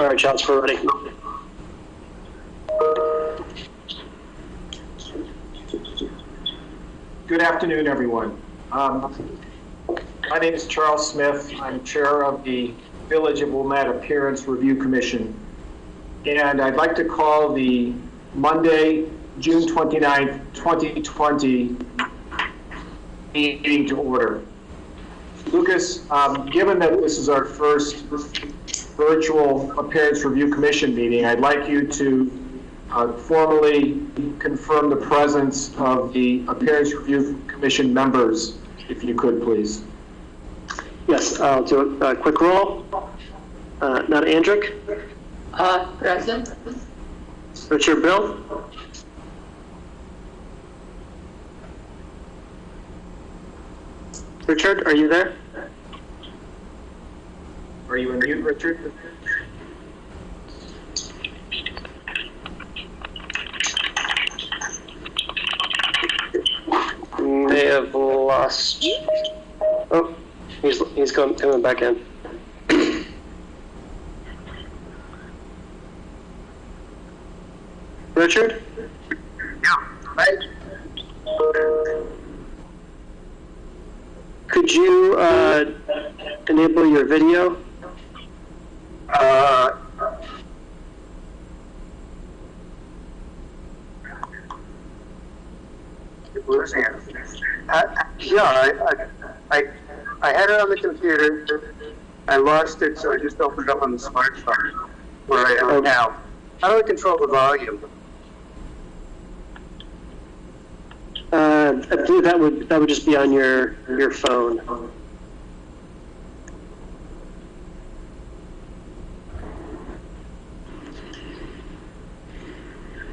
All right, Charles, we're ready. Good afternoon, everyone. My name is Charles Smith. I'm chair of the Village of Wilmette Appearance Review Commission. And I'd like to call the Monday, June 29th, 2020 meeting to order. Lucas, given that this is our first virtual Appearance Review Commission meeting, I'd like you to formally confirm the presence of the Appearance Review Commission members, if you could, please. Yes, I'll do a quick roll. Nada Andrick. Present. Richard Bill. Richard, are you there? Are you in mute, Richard? May have lost. Oh, he's coming back in. Richard? Yeah. Right. Could you enable your video? I had it on the computer. I lost it, so I just opened it up on the smartphone where I am now. How do I control the volume? I believe that would just be on your phone.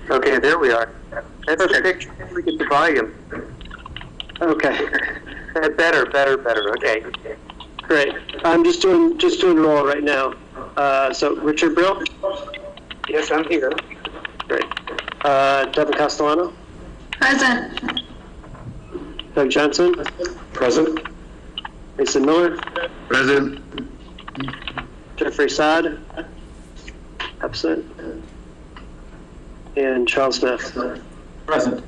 Okay, there we are. That's the picture. We get the volume. Okay. Better. Okay. Great. I'm just doing roll right now. So Richard Brill? Yes, I'm here. Great. Devin Castellano? Present. Doug Johnson? Present. Mason Miller? Present. Jeffrey Saad? Absent. And Charles Smith? Present.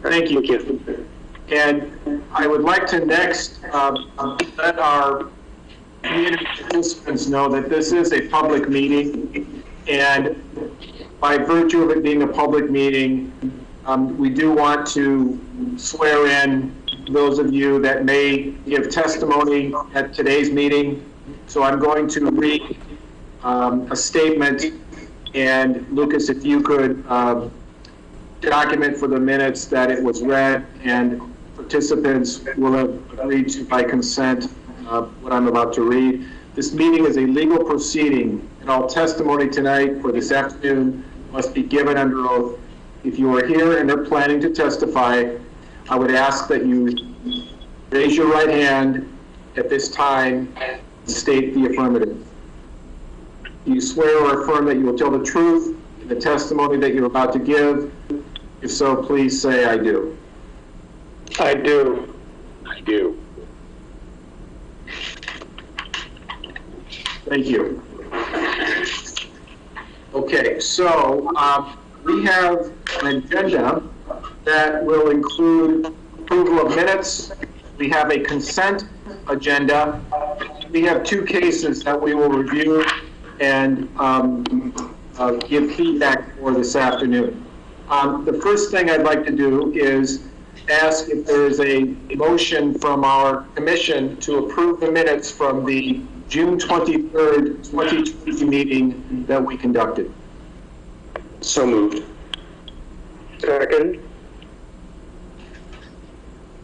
Thank you. Thank you. And I would like to next let our community participants know that this is a public meeting, and by virtue of it being a public meeting, we do want to swear in those of you that may give testimony at today's meeting. So I'm going to read a statement, and Lucas, if you could document for the minutes that it was read, and participants will have agreed to, by consent, what I'm about to read. This meeting is a legal proceeding, and all testimony tonight or this afternoon must be given under oath. If you are here and are planning to testify, I would ask that you raise your right hand at this time and state the affirmative. Do you swear or affirm that you will tell the truth in the testimony that you're about to give? If so, please say, I do. I do. I do. Thank you. Okay, so we have an agenda that will include approval of minutes. We have a consent agenda. We have two cases that we will review and give feedback for this afternoon. The first thing I'd like to do is ask if there is a motion from our commission to approve the minutes from the June 23rd, 2020 meeting that we conducted. So moved. Second.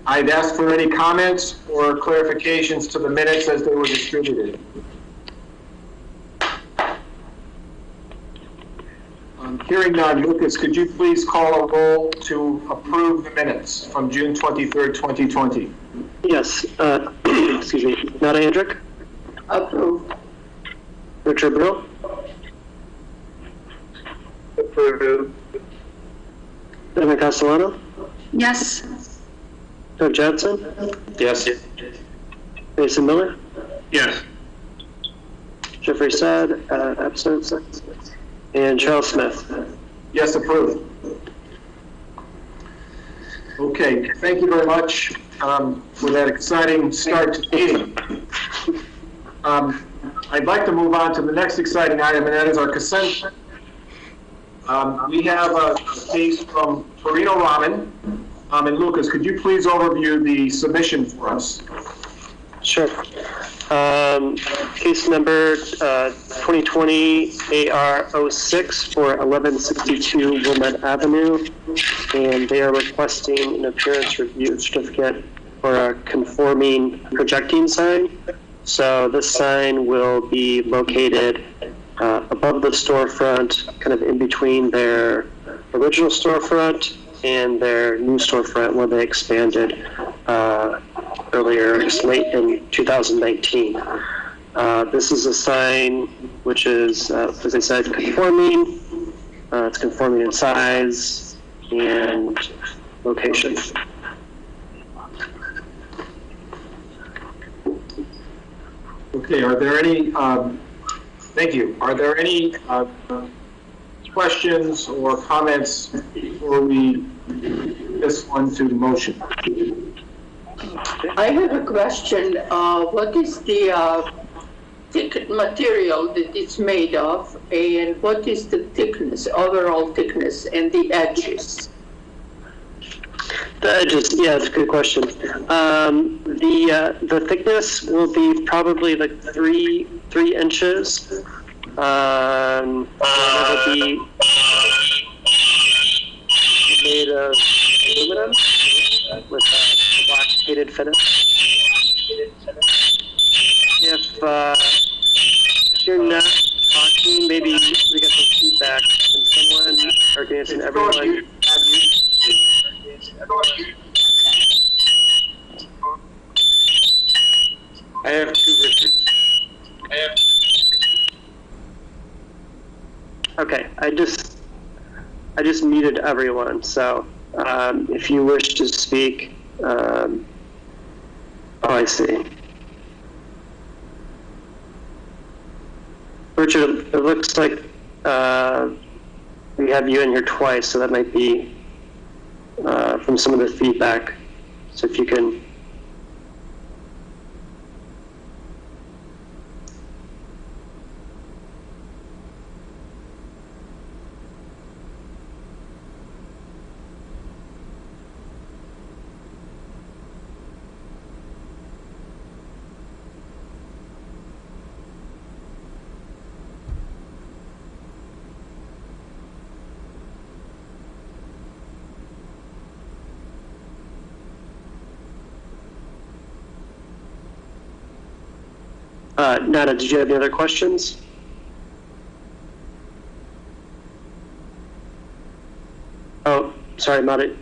I'd ask for any comments or clarifications to the minutes as they were distributed. Hearing none, Lucas, could you please call a roll to approve the minutes from June 23rd, 2020? Yes. Excuse me. Nada Andrick? Approved. Richard Brill? Approved. Devin Castellano? Yes. Doug Johnson? Yes. Mason Miller? Yes. Jeffrey Saad, absent. And Charles Smith. Yes, approved. Okay, thank you very much for that exciting start to the meeting. I'd like to move on to the next exciting item, and that is our consent. We have a case from Torino Ramen. And Lucas, could you please overview the submission for us? Sure. Case number 2020 AR06 for 1162 Wilmette Avenue, and they are requesting an appearance review certificate for a conforming projecting sign. So this sign will be located above the storefront, kind of in between their original storefront and their new storefront where they expanded earlier, late in 2019. This is a sign which is, as I said, conforming. It's conforming in size and location. Okay, are there any, thank you. Are there any questions or comments before we get this one to motion? I have a question. What is the thick material that it's made of, and what is the thickness, overall thickness, and the edges? The edges, yeah, that's a good question. The thickness will be probably like three inches. It'll be made of aluminum with a black painted finish. If you're not talking, maybe we get some feedback from someone or dancing everyone. I have two Richards. Okay, I just muted everyone, so if you wish to speak, oh, I see. Richard, it looks like we have you in here twice, so that might be from some of the feedback. So if you can. Nada, did you have any other questions? Oh, sorry, Nada,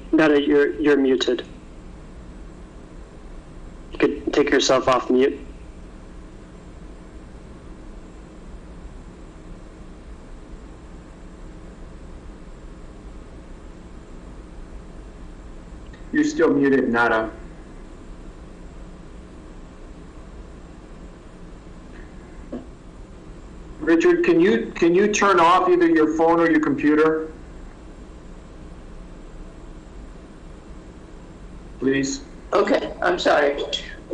you're muted. You could take yourself off mute. You're still muted, Nada. Richard, can you turn off either your phone or your computer? Please. Okay, I'm sorry.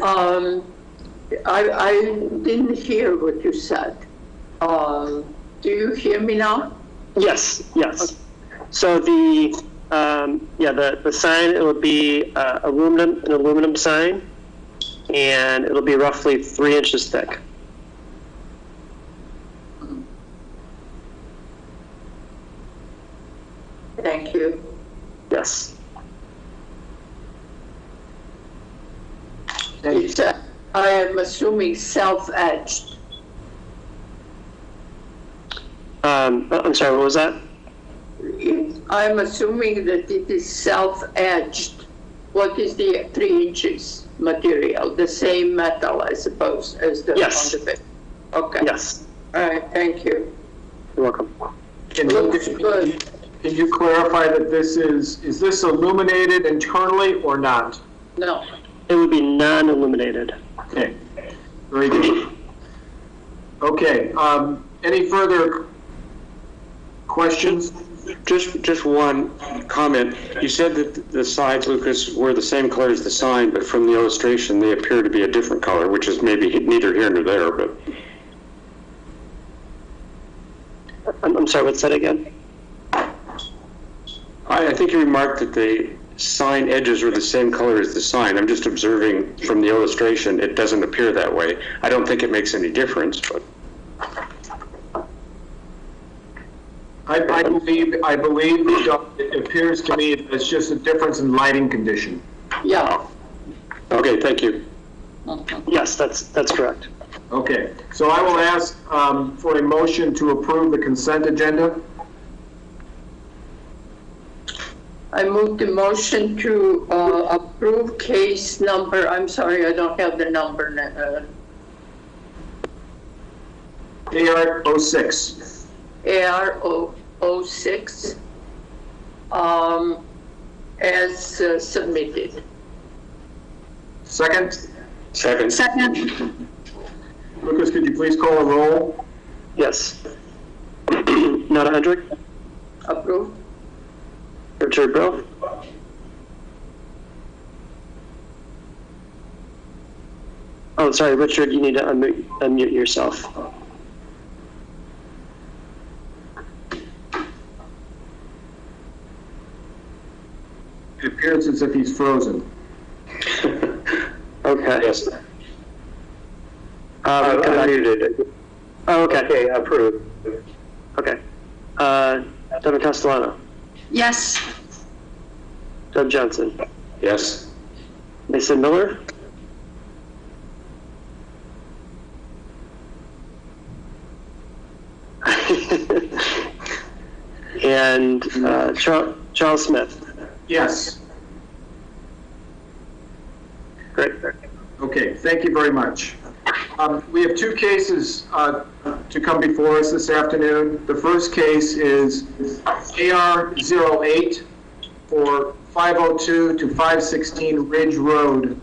I didn't hear what you said. Do you hear me now? Yes. So the sign, it will be an aluminum sign, and it'll be roughly 3 inches thick. Thank you. Yes. It's, I am assuming self-etched. I'm sorry, what was that? I'm assuming that it is self-etched. What is the 3 inches material? The same metal, I suppose, as the Yes. on the bit. Okay. Yes. All right, thank you. You're welcome. Looks good. Can you clarify that this is this illuminated internally or not? No. It would be non-illuminated. Okay, very good. Okay, any further questions? Just one comment. You said that the sides, Lucas, were the same color as the sign, but from the illustration, they appear to be a different color, which is maybe neither here nor there, but... I'm sorry, what's that again? I think you remarked that the sign edges were the same color as the sign. I'm just observing from the illustration, it doesn't appear that way. I don't think it makes any difference, but... I believe it appears to me it's just a difference in lighting condition. Yeah. Okay, thank you. Yes, that's correct. Okay, so I will ask for a motion to approve the consent agenda. I move the motion to approve case number, I'm sorry, I don't have the number. AR06. AR06 as submitted. Second? Second. Lucas, could you please call a roll? Yes. Nada Hendrick, Approved. Richard Brill, oh, sorry, Richard, you need to unmute yourself. It appears as if he's frozen. Okay. Yes. Unmuted. Oh, okay. Okay, approved. Okay. Devin Castellano, Yes. Doug Johnson, Yes. Mason Miller, and Charles Smith. Yes. Great. Okay, thank you very much. We have two cases to come before us this afternoon. The first case is AR08 for 502 to 516 Ridge Road.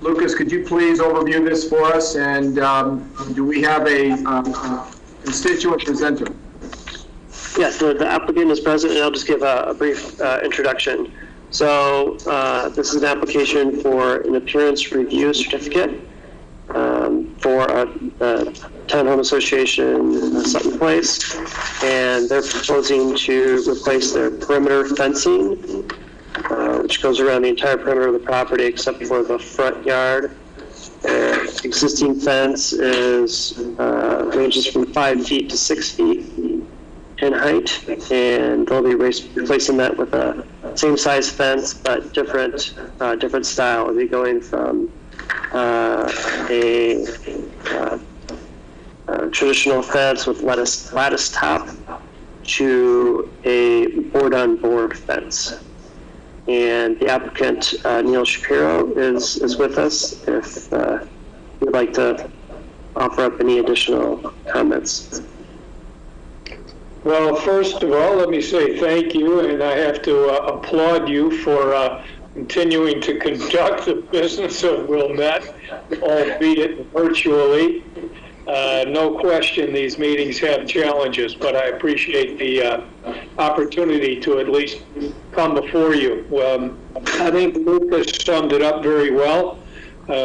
Lucas, could you please overview this for us, and do we have a constituent presenter? Yes, the applicant is present, and I'll just give a brief introduction. So this is an application for an appearance review certificate for a townhome association, Sutton Place, and they're proposing to replace their perimeter fencing, which goes around the entire perimeter of the property except for the front yard. Existing fence is ranges from 5 feet to 6 feet in height, and they'll be replacing that with a same size fence but different style. It'll be going from a traditional fence with lattice top to a board-on-board fence. And the applicant, Neil Shapiro, is with us if you'd like to offer up any additional comments. Well, first of all, let me say thank you, and I have to applaud you for continuing to conduct the business of Wilmette, albeit virtually. No question these meetings have challenges, but I appreciate the opportunity to at least come before you. I think Lucas summed it up very well.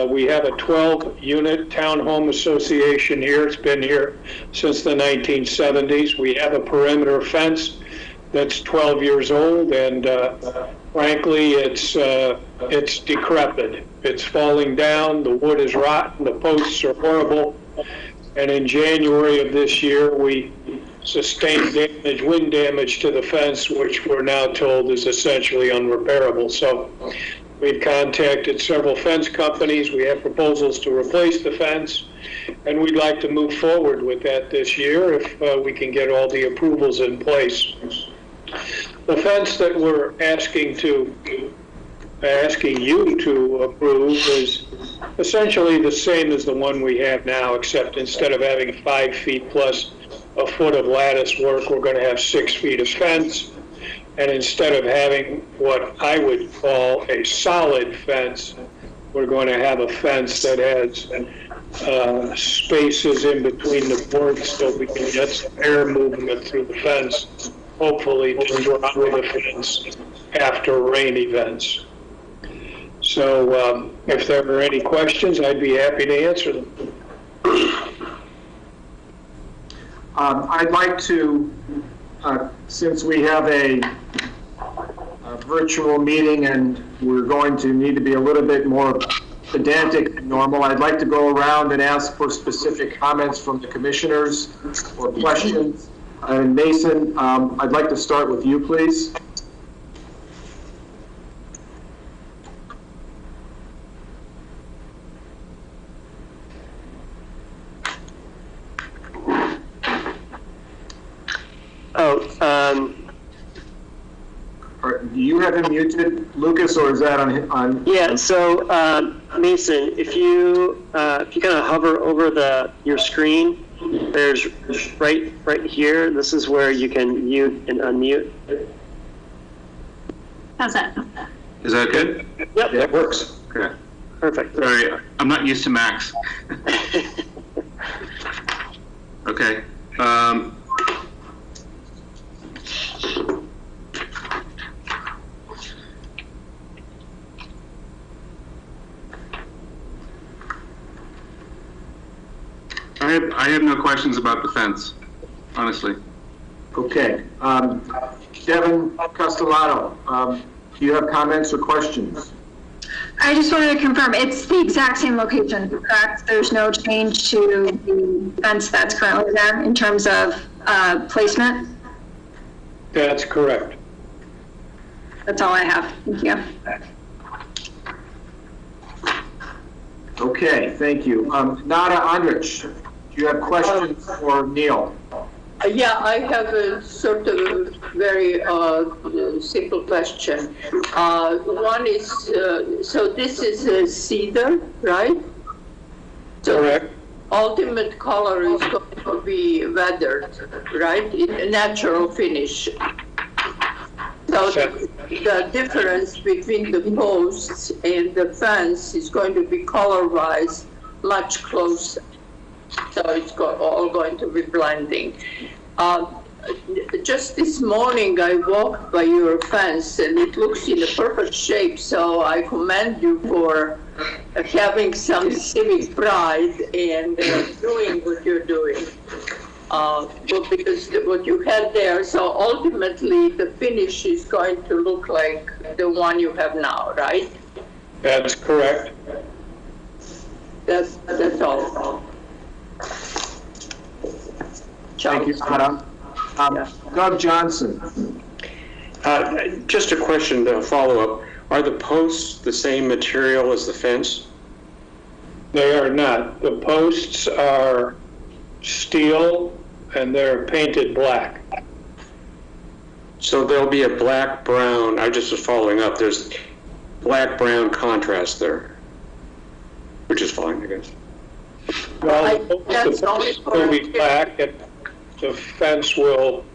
We have a 12-unit townhome association here. It's been here since the 1970s. We have a perimeter fence that's 12 years old, and frankly, it's decrepit. It's falling down. The wood is rotten. The posts are horrible. And in January of this year, we sustained wind damage to the fence, which we're now told is essentially unrepairable. So we've contacted several fence companies. We have proposals to replace the fence, and we'd like to move forward with that this year if we can get all the approvals in place. The fence that we're asking you to approve is essentially the same as the one we have now, except instead of having 5 feet plus a foot of lattice work, we're going to have 6 feet of fence. And instead of having what I would call a solid fence, we're going to have a fence that has spaces in between the boards so we can get some air movement through the fence, hopefully to dry the fence after rain events. So if there are any questions, I'd be happy to answer them. I'd like to, since we have a virtual meeting and we're going to need to be a little bit more pedantic than normal, I'd like to go around and ask for specific comments from the commissioners or questions. And Mason, I'd like to start with you, please. Do you have him muted, Lucas, or is that on? Yeah. So Mason, if you kind of hover over your screen, there's right here. This is where you can mute and unmute. How's that? Is that good? Yep. That works. Okay. Perfect. Sorry, I'm not used to Macs. Okay. I have no questions about the fence, honestly. Okay. Devin Castellano, do you have comments or questions? I just wanted to confirm, it's the exact same location, correct? There's no change to the fence that's currently there in terms of placement? That's correct. That's all I have. Thank you. Okay, thank you. Nada Andrich, do you have questions for Neil? Yeah, I have a sort of very simple question. One is, so this is a cedar, right? So Correct. ultimate color is going to be weathered, right? In natural finish. So the difference between the posts and the fence is going to be color-wise much closer. So it's all going to be blending. Just this morning I walked by your fence and it looks in a perfect shape, so I commend you for having some civic pride and doing what you're doing. But because what you had there, so ultimately the finish is going to look like the one you have now, right? That's correct. That's all. Thank you, Nada. Doug Johnson. Just a question to follow up. Are the posts the same material as the fence? They are not. The posts are steel and they're painted black. So there'll be a black-brown, I just was following up, there's black-brown contrast there, which is fine, I guess. Well, the posts will be black and the fence will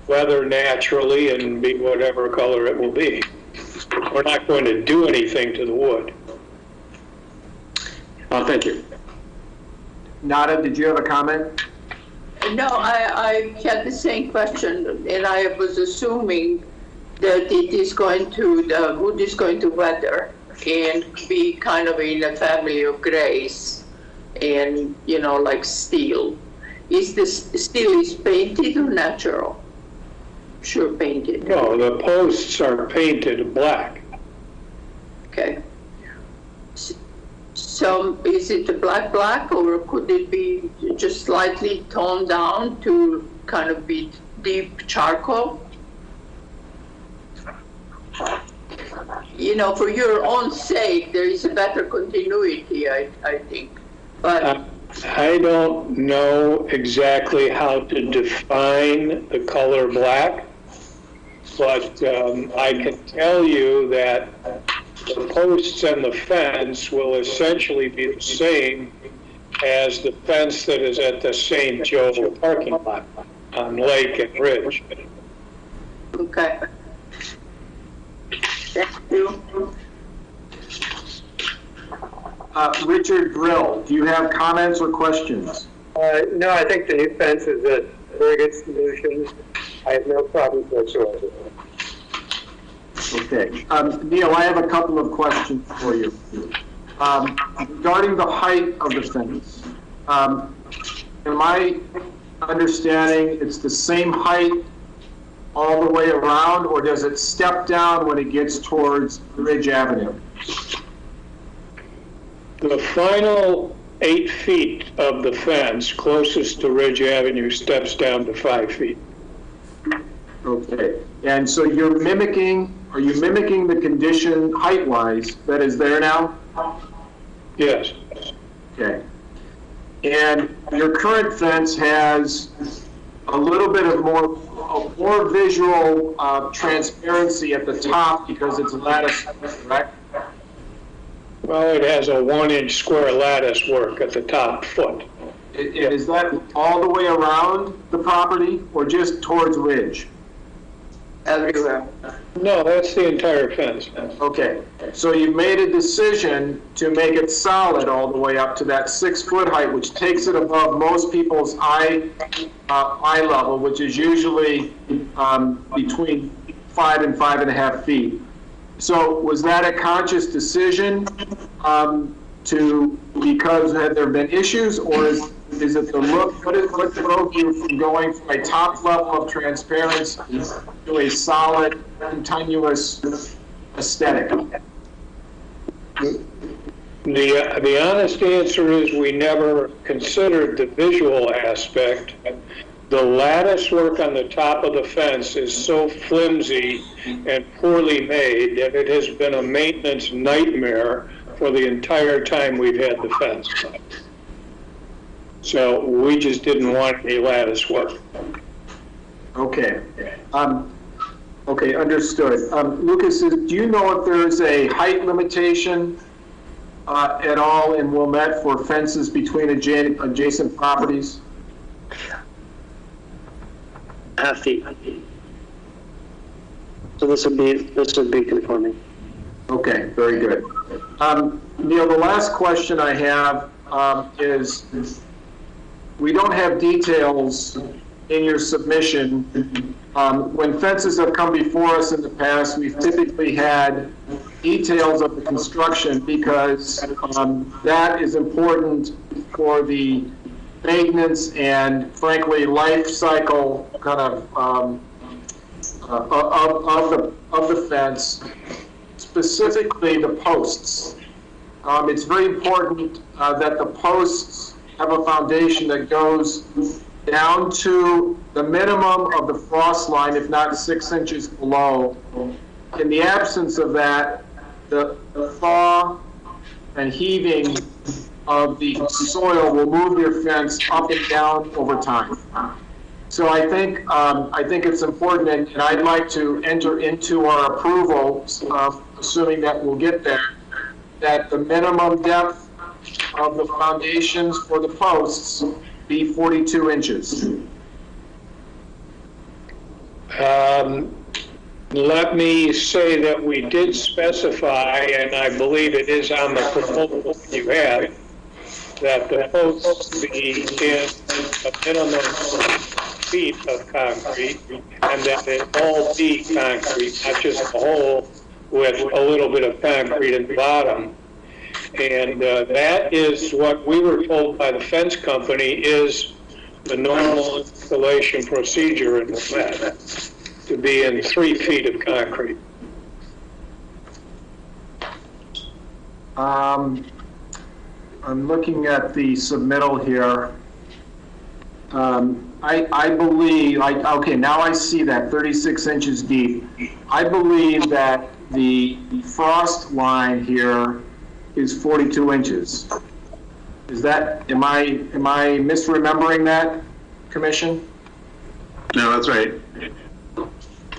weather naturally and be whatever color it will be. We're not going to do anything to the wood. Thank you. Nada, did you have a comment? No, I had the same question, and I was assuming that it is going to, the wood is going to weather and be kind of in a family of grays and, you know, like steel. Is this steel is painted or natural? Sure, painted. No, the posts are painted black. Okay. So is it a black, or could it be just slightly toned down to kind of be deep charcoal? You know, for your own sake, there is a better continuity, I think. But I don't know exactly how to define the color black, but I can tell you that the posts and the fence will essentially be the same as the fence that is at the St. Joe parking lot on Lake and Ridge. okay. Thank you. Richard Brill, do you have comments or questions? No, I think the new fence is a very good solution. I have no problems whatsoever. Okay. Neil, I have a couple of questions for you. Regarding the height of the fence, am I understanding it's the same height all the way around, or does it step down when it gets towards Ridge Avenue? The final 8 feet of the fence closest to Ridge Avenue steps down to 5 feet. Okay. And so are you mimicking the condition height-wise that is there now? Yes. Okay. And your current fence has a little bit of more visual transparency at the top because it's lattice, correct? Well, it has a 1-inch square lattice work at the top foot. Is that all the way around the property or just towards Ridge? Everywhere. No, that's the entire fence. Okay, so you've made a decision to make it solid all the way up to that 6-foot height, which takes it above most people's eye level, which is usually between 5 and 5.5 feet. So was that a conscious decision because had there been issues, or is it the look? What drove you from going from a top level of transparency to a solid, continuous aesthetic? The honest answer is we never considered the visual aspect. The lattice work on the top of the fence is so flimsy and poorly made that it has been a maintenance nightmare for the entire time we've had the fence. So we just didn't want any lattice work. Okay. Okay, understood. Lucas, do you know if there's a height limitation at all in Wilmette for fences between adjacent properties? 0.5 feet. So this would be conforming. Okay, very good. Neil, the last question I have is, we don't have details in your submission. When fences have come before us in the past, we've typically had details of the construction because that is important for the maintenance and, frankly, life cycle kind of the fence, specifically the posts. It's very important that the posts have a foundation that goes down to the minimum of the frost line, if not 6 inches below. In the absence of that, the thaw and heaving of the soil will move your fence up and down over time. So I think it's important, and I'd like to enter into our approval, assuming that we'll get there, that the minimum depth of the foundations for the posts be 42 inches. Let me say that we did specify, and I believe it is on the proposal you have, that the posts be in a minimum feet of concrete, and that it all be concrete, not just a hole with a little bit of concrete at the bottom. And that is what we were told by the fence company is the normal installation procedure in Wilmette, to be in 3 feet of concrete. I'm looking at the submittal here. I believe, okay, now I see that 36 inches deep. I believe that the frost line here is 42 inches. Is that, am I misremembering that, Commission? No, that's right.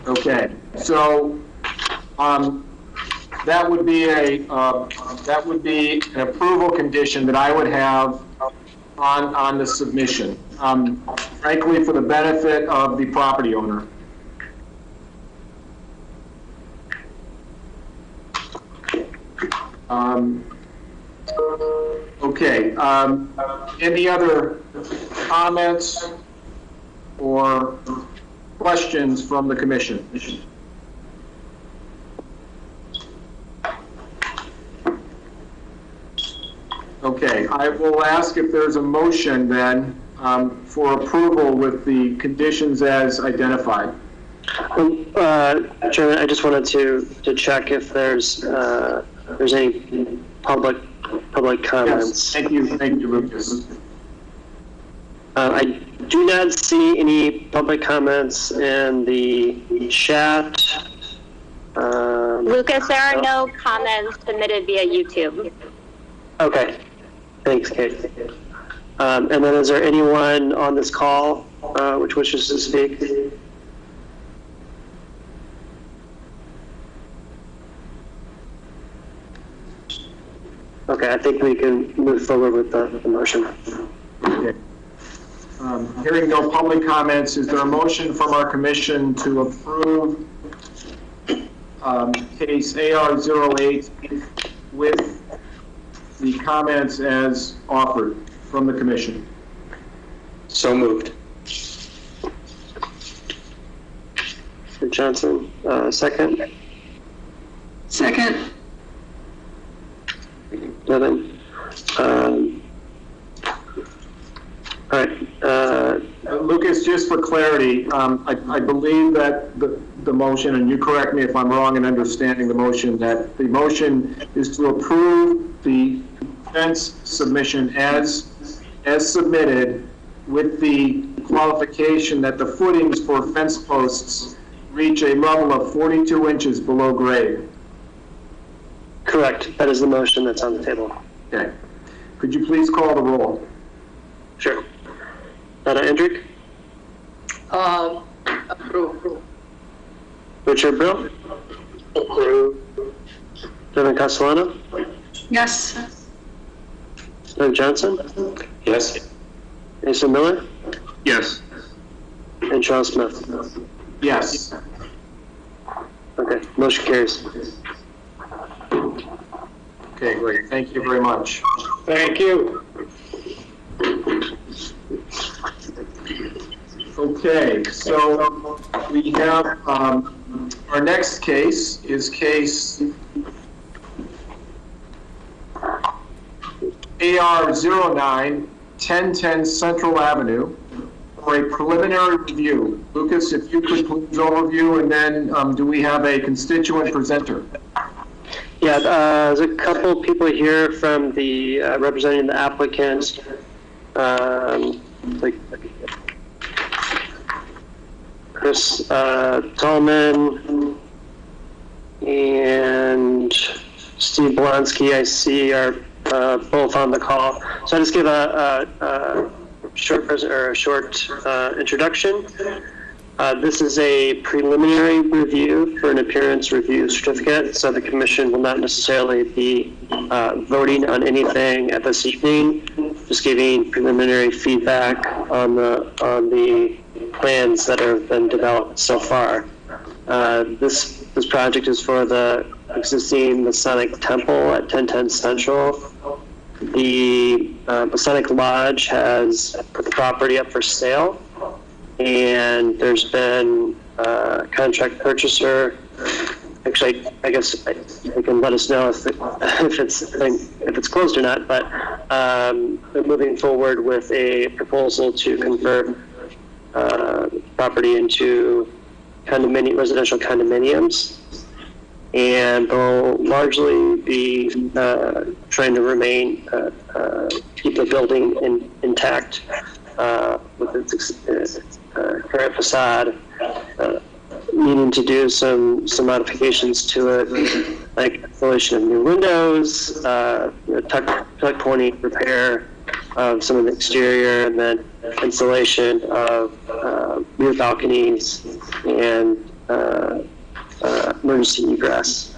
Okay, so that would be an approval condition that I would have on the submission, frankly, for the benefit of the property owner. Okay, any other comments or questions from the commission? Okay, I will ask if there's a motion then for approval with the conditions as identified. Chairman, I just wanted to check if there's any public comments. Yes, thank you, Lucas. I do not see any public comments in the chat. Lucas, there are no comments submitted via YouTube. Okay, thanks, Kate. And then is there anyone on this call which wishes to speak? Okay, I think we can move forward with the motion. Okay. Hearing no public comments, is there a motion from our commission to approve case AR08 with the comments as offered from the commission? So moved. Mr. Johnson, second. Second. Nothing. All right. Lucas, just for clarity, I believe that the motion, and you correct me if I'm wrong in understanding the motion, that the motion is to approve the fence submission as submitted with the qualification that the footings for fence posts reach a level of 42 inches below grade. Correct. That is the motion that's on the table. Okay. Could you please call the roll? Sure. Donna Endrick? Approve. Richard Brill? Approve. Devin Castellano? Yes. Doug Johnson? Yes. Asa Miller? Yes. And Charles Smith? Yes. Okay, motion carries. Okay, great. Thank you very much. Thank you. Okay, so we have, our next case is case AR09 1010 Central Avenue for a preliminary review. Lucas, if you could please overview, and then do we have a constituent presenter? Yeah, there's a couple people here from the representing the applicant, like Chris Tallman and Steve Blonsky, I see, are both on the call. So I just give a short introduction. This is a preliminary review for an appearance review certificate, so the commission will not necessarily be voting on anything at this evening, just giving preliminary feedback on the plans that have been developed so far. This project is for the existing Masonic Temple at 1010 Central. The Masonic Lodge has put the property up for sale, and there's been a contract purchaser. Actually, I guess they can let us know if it's closed or not. But they're moving forward with a proposal to convert property into residential condominiums, and they'll largely be trying to keep the building intact with its current facade, needing to do some modifications to it, like installation of new windows, tuck pointing repair of some of the exterior, and then installation of rear balconies and emergency egress.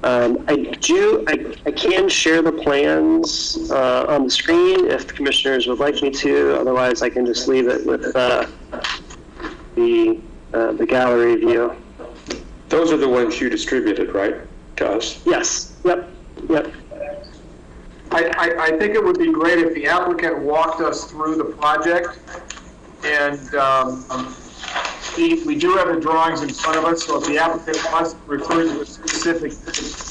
I can share the plans on the screen if the commissioners would like me to. Otherwise, I can just leave it with the gallery view. Those are the ones you distributed, right, to us? Yes. Yep. I think it would be great if the applicant walked us through the project. And we do have the drawings in front of us, so if the applicant wants to refer to a specific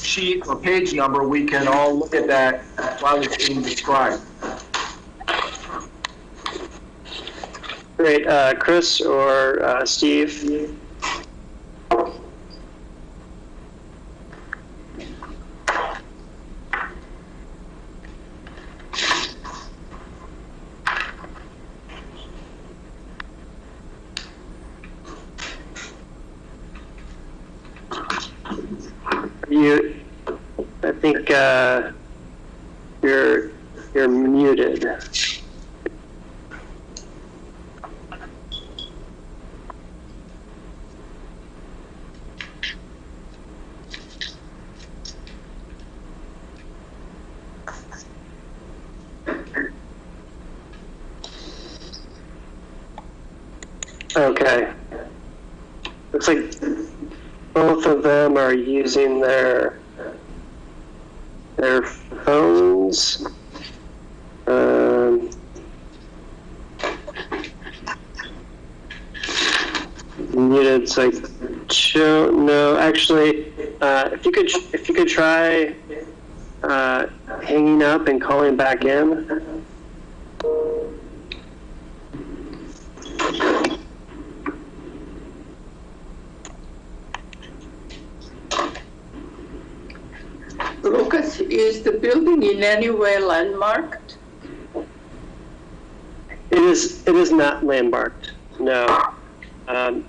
sheet or page number, we can all look at that while it's being described. Great, Chris or Steve? I think you're muted. Okay. Looks like both of them are using their phones. Muted, so no, actually, if you could try hanging up and calling back in. Lucas, is the building in any way landmarked? It is not landmarked, no.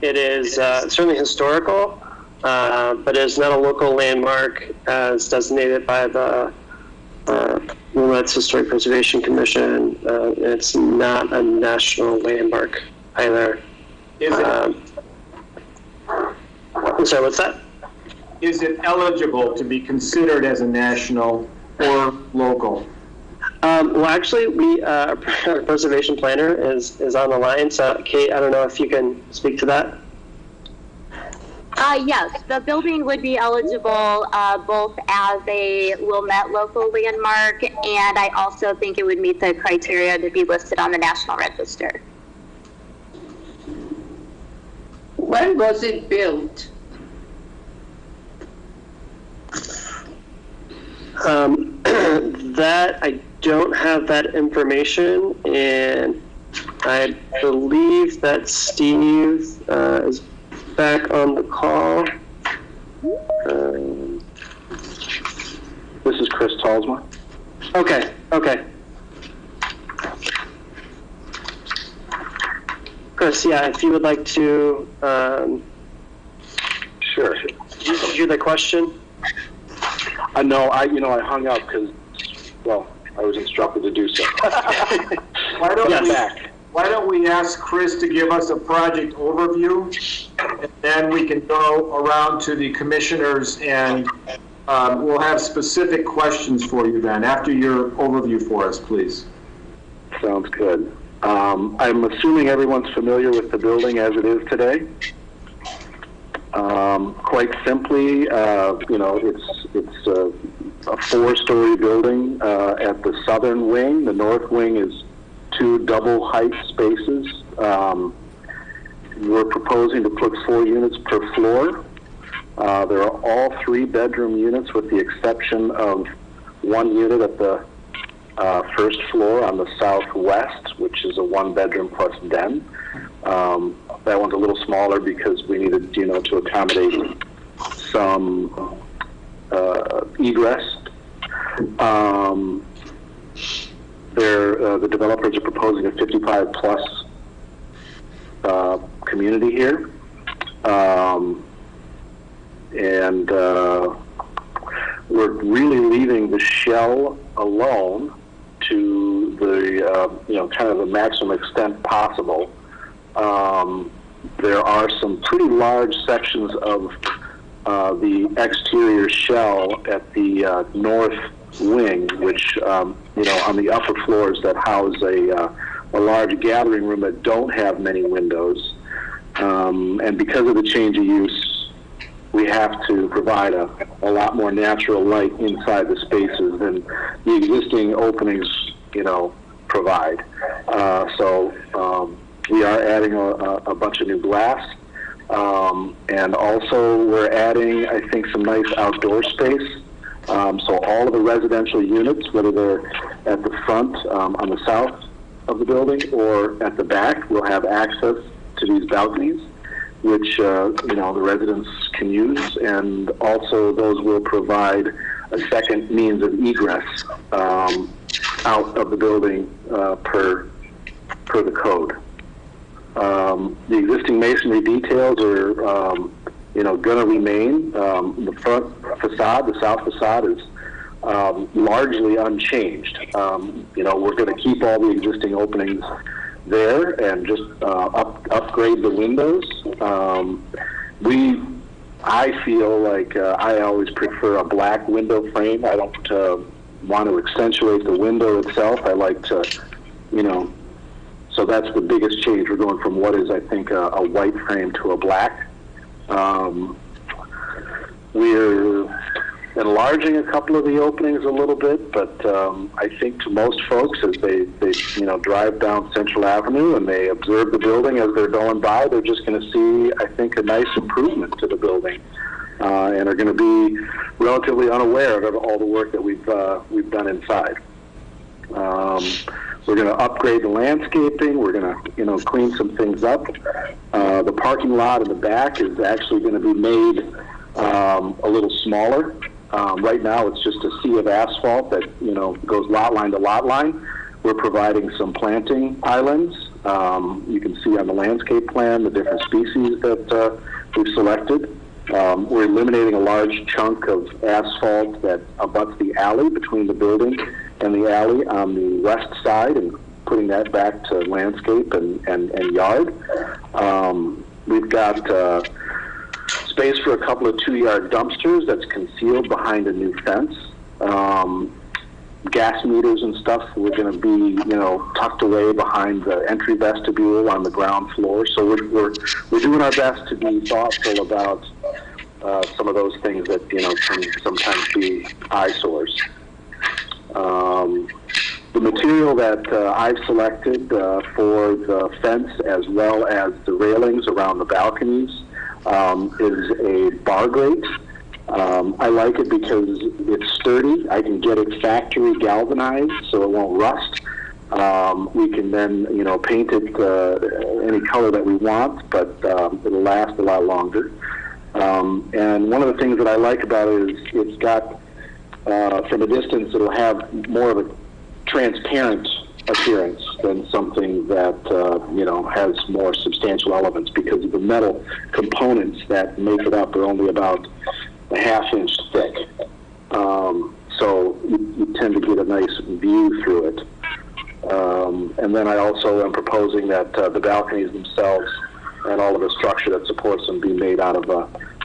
It is certainly historical, but it is not a local landmark as designated by the Wilmette Historic Preservation Commission. It's not a national landmark either. Is it, I'm sorry, what's that? is it eligible to be considered as a national or local? Well, actually, our preservation planner is on the line. So, Kate, I don't know if you can speak to that. Yes, the building would be eligible both as a Wilmette local landmark, and I also think it would meet the criteria to be listed on the National Register. When was it built? That I don't have that information, and I believe that Steve is back on the call. This is Chris Talsma. Okay. Chris, yeah, if you would like to. Sure. Did you hear the question? No, I hung up because, well, I was instructed to do so. Why don't we ask Chris to give us a project overview, and then we can go around to the commissioners and we'll have specific questions for you then, after your overview for us, please. Sounds good. I'm assuming everyone's familiar with the building as it is today. Quite simply, it's a four-story building at the southern wing. The north wing is two double height spaces. We're proposing to put 4 units per floor. There are all 3-bedroom units with the exception of 1 unit at the first floor on the southwest, which is a 1-bedroom plus den. That one's a little smaller because we needed, to accommodate some egress. The developers are proposing a 55-plus community here. And we're really leaving the shell alone to the, kind of the maximum extent possible. There are some pretty large sections of the exterior shell at the north wing, which, on the upper floors that house a large gathering room that don't have many windows. And because of the change of use, we have to provide a lot more natural light inside the spaces than the existing openings, provide. So we are adding a bunch of new glass. And also we're adding, I think, some nice outdoor space. So all of the residential units, whether they're at the front on the south of the building or at the back, will have access to these balconies, which, the residents can use. And also those will provide a second means of egress out of the building per the code. The existing masonry details are, going to remain. The front facade, the south facade, is largely unchanged. We're going to keep all the existing openings there and just upgrade the windows. I feel like I always prefer a black window frame. I don't want to accentuate the window itself. I like to, so that's the biggest change. We're going from what is, I think, a white frame to a black. We're enlarging a couple of the openings a little bit, but I think to most folks, as they drive down Central Avenue and they observe the building as they're going by, they're just going to see, I think, a nice improvement to the building, and are going to be relatively unaware of all the work that we've done inside. We're going to upgrade the landscaping. We're going to, clean some things up. The parking lot in the back is actually going to be made a little smaller. Right now, it's just a sea of asphalt that, goes lot line to lot line. We're providing some planting islands. You can see on the landscape plan the different species that we've selected. We're eliminating a large chunk of asphalt that abuts the alley between the building and the alley on the west side and putting that back to landscape and yard. We've got space for a couple of 2-yard dumpsters that's concealed behind a new fence. Gas meters and stuff we're going to be, tucked away behind the entry vestibule on the ground floor. So we're doing our best to be thoughtful about some of those things that, can sometimes be eyesores. The material that I've selected for the fence as well as the railings around the balconies is a bar grate. I like it because it's sturdy. I can get it factory galvanized so it won't rust. We can then, paint it any color that we want, but it'll last a lot longer. And one of the things that I like about it is it's got, from a distance, it'll have more of a transparent appearance than something that, has more substantial elements, because the metal components that make it up are only about a ½ inch thick. So you tend to get a nice view through it. And then I also am proposing that the balconies themselves and all of the structure that supports them be made out of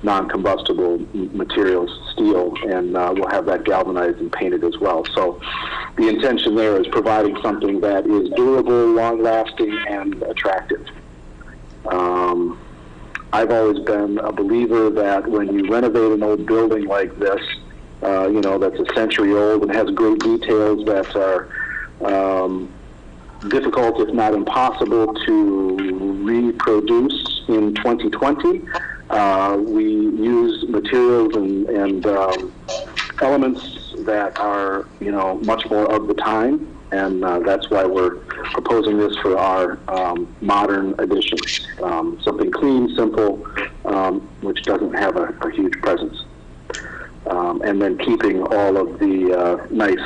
non-combustible materials, steel, and we'll have that galvanized and painted as well. So the intention there is providing something that is durable, long-lasting, and attractive. I've always been a believer that when you renovate an old building like this, that's a century old and has great details that are difficult, if not impossible, to reproduce in 2020. We use materials and elements that are, much more of the time, and that's why we're proposing this for our modern edition. Something clean, simple, which doesn't have a huge presence. And then keeping all of the nice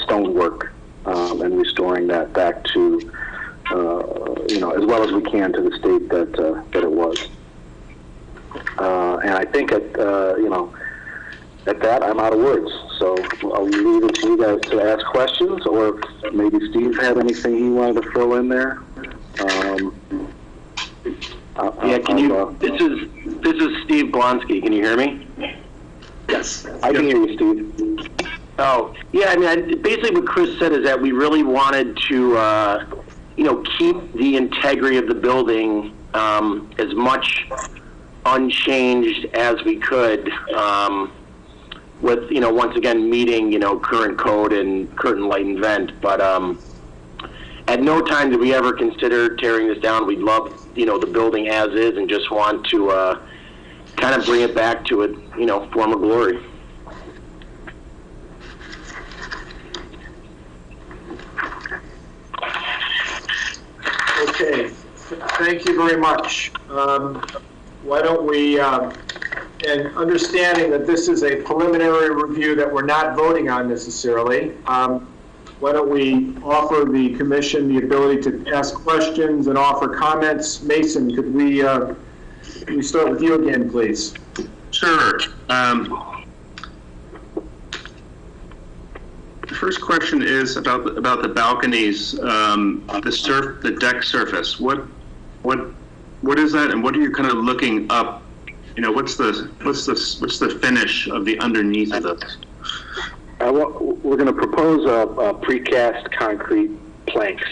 stonework and restoring that back to, as well as we can to the state that it was. And I think at that, I'm out of words. So I'll leave it to you guys to ask questions, or if maybe Steve had anything he wanted to throw in there. This is Steve Blonsky. Can you hear me? Yes. I can hear you, Steve. Oh, yeah, basically what Chris said is that we really wanted to, keep the integrity of the building as much unchanged as we could, with, once again, meeting, current code and current light and vent. But at no time did we ever consider tearing this down. We love, the building as is and just want to kind of bring it back to its, former glory. Okay, thank you very much. Why don't we, and understanding that this is a preliminary review that we're not voting on necessarily, why don't we offer the commission the ability to ask questions and offer comments? Mason, could we start with you again, please? Sure. The first question is about the balconies, the deck surface. What is that, and what are you kind of looking up? What's the finish of the underneath of this? We're going to propose a precast concrete planks.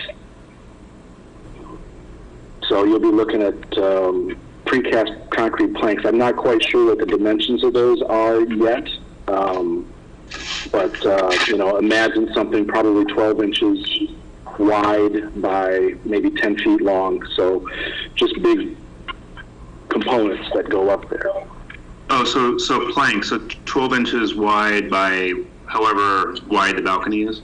So you'll be looking at precast concrete planks. I'm not quite sure what the dimensions of those are yet, but imagine something probably 12 inches wide by maybe 10 feet long. So just big components that go up there. Oh, so planks, so 12 inches wide by however wide the balcony is?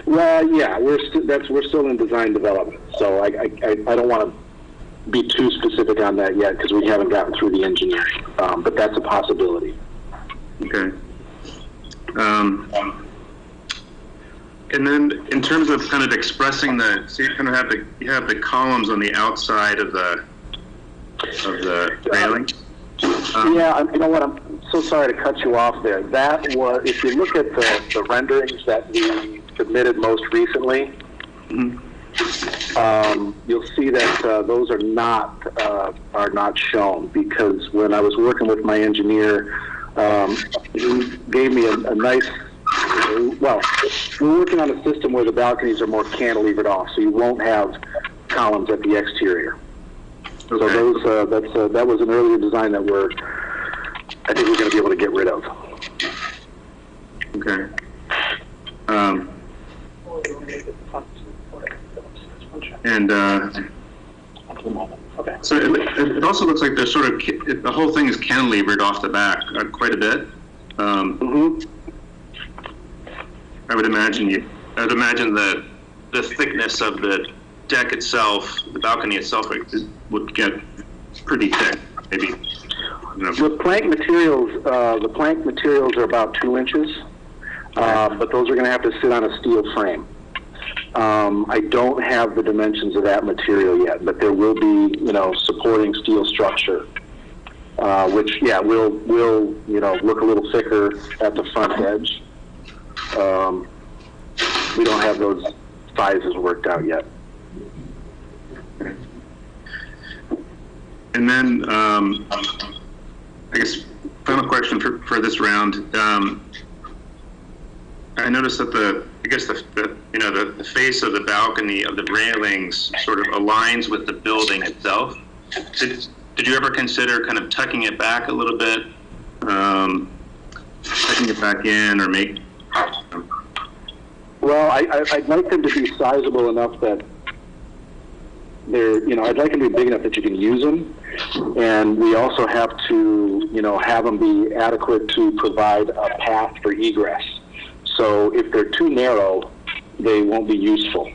Well, yeah, we're still in design development, so I don't want to be too specific on that yet because we haven't gotten through the engineering, but that's a possibility. Okay. And then in terms of kind of expressing so you kind of have the columns on the outside of the railing. Yeah, you know what? I'm so sorry to cut you off there. That was, if you look at the renderings that we submitted most recently, you'll see that those are not shown, because when I was working with my engineer, he gave me a nice. Well, we're working on a system where the balconies are more cantilevered off, so you won't have columns at the exterior. Okay. So that was an earlier design that I think we're going to be able to get rid of. Okay. So it also looks like there's sort of the whole thing is cantilevered off the back quite a bit. I would imagine the thickness of the deck itself, the balcony itself, would get pretty thick, maybe. The plank materials are about 2 inches, but those are going to have to sit on a steel frame. I don't have the dimensions of that material yet, but there will be, supporting steel structure, which, yeah, will look a little thicker at the front edge. We don't have those sizes worked out yet. And then, I guess, final question for this round. I noticed that the face of the balcony of the railings sort of aligns with the building itself. Did you ever consider kind of tucking it back a little bit, tucking it back in, or make? Well, I'd like them to be sizable enough that I'd like them to be big enough that you can use them, and we also have to, have them be adequate to provide a path for egress. So if they're too narrow, they won't be useful.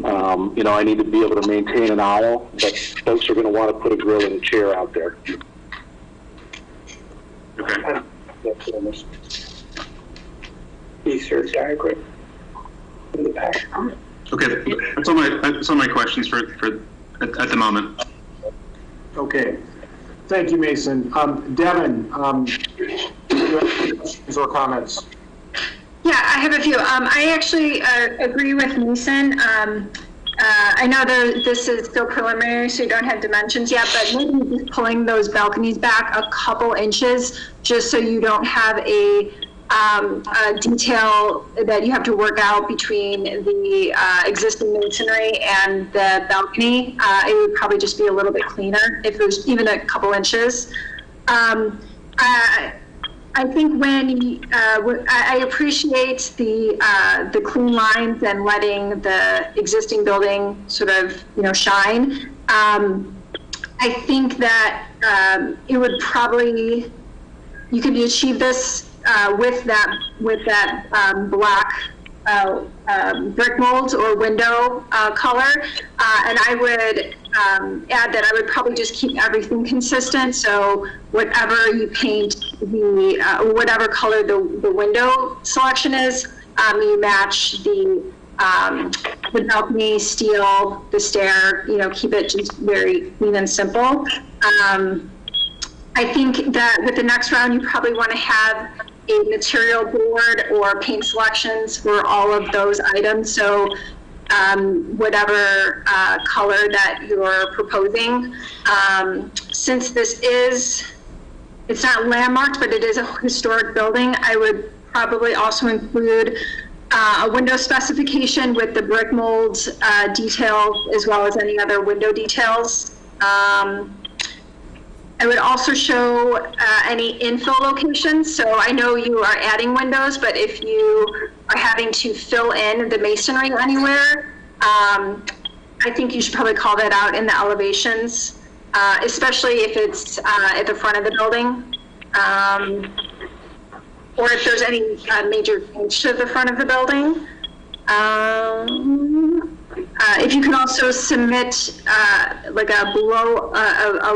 I need to be able to maintain an aisle, but folks are going to want to put a grill and a chair out there. Okay. Insert diagram in the back. Okay, that's all my questions for at the moment. Okay, thank you, Mason. Devin, do you have questions or comments? Yeah, I have a few. I actually agree with Mason. I know this is still preliminary, so you don't have dimensions yet, but maybe just pulling those balconies back a couple inches, just so you don't have a detail that you have to work out between the existing masonry and the balcony. It would probably just be a little bit cleaner if it was even a couple inches. I think when I appreciate the clean lines and letting the existing building sort of shine. I think that it would probably, you could achieve this with that black brick mold or window color, and I would add that I would probably just keep everything consistent. So whatever you paint whatever color the window selection is, you match the balcony, steel, the stair. Keep it just very clean and simple. I think that with the next round, you probably want to have a material board or paint selections for all of those items. So whatever color that you're proposing. Since it's not landmarked, but it is a historic building, I would probably also include a window specification with the brick mold detail, as well as any other window details. I would also show any infill locations. So I know you are adding windows, but if you are having to fill in the masonry anywhere, I think you should probably call that out in the elevations, especially if it's at the front of the building, or if there's any major change to the front of the building. If you can also submit like a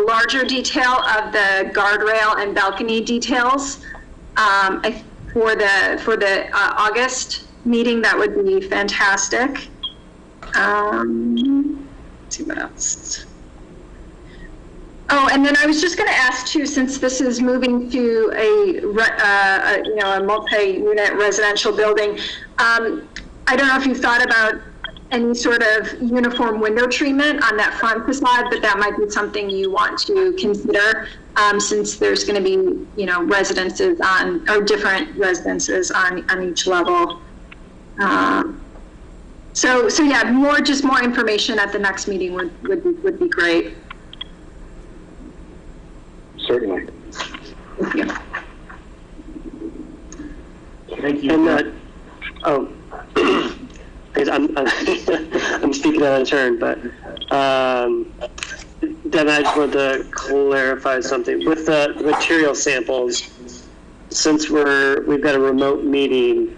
larger detail of the guardrail and balcony details for the August meeting, that would be fantastic. Let's see what else. Oh, and then I was just going to ask too, since this is moving to a multi-unit residential building, I don't know if you thought about any sort of uniform window treatment on that front facade, but that might be something you want to consider, since there's going to be, residences different residences on each level. So yeah, more information at the next meeting would be great. Certainly. Thank you. Thank you. And, I'm speaking out of turn, but then I just wanted to clarify something with the material samples. Since we've got a remote meeting,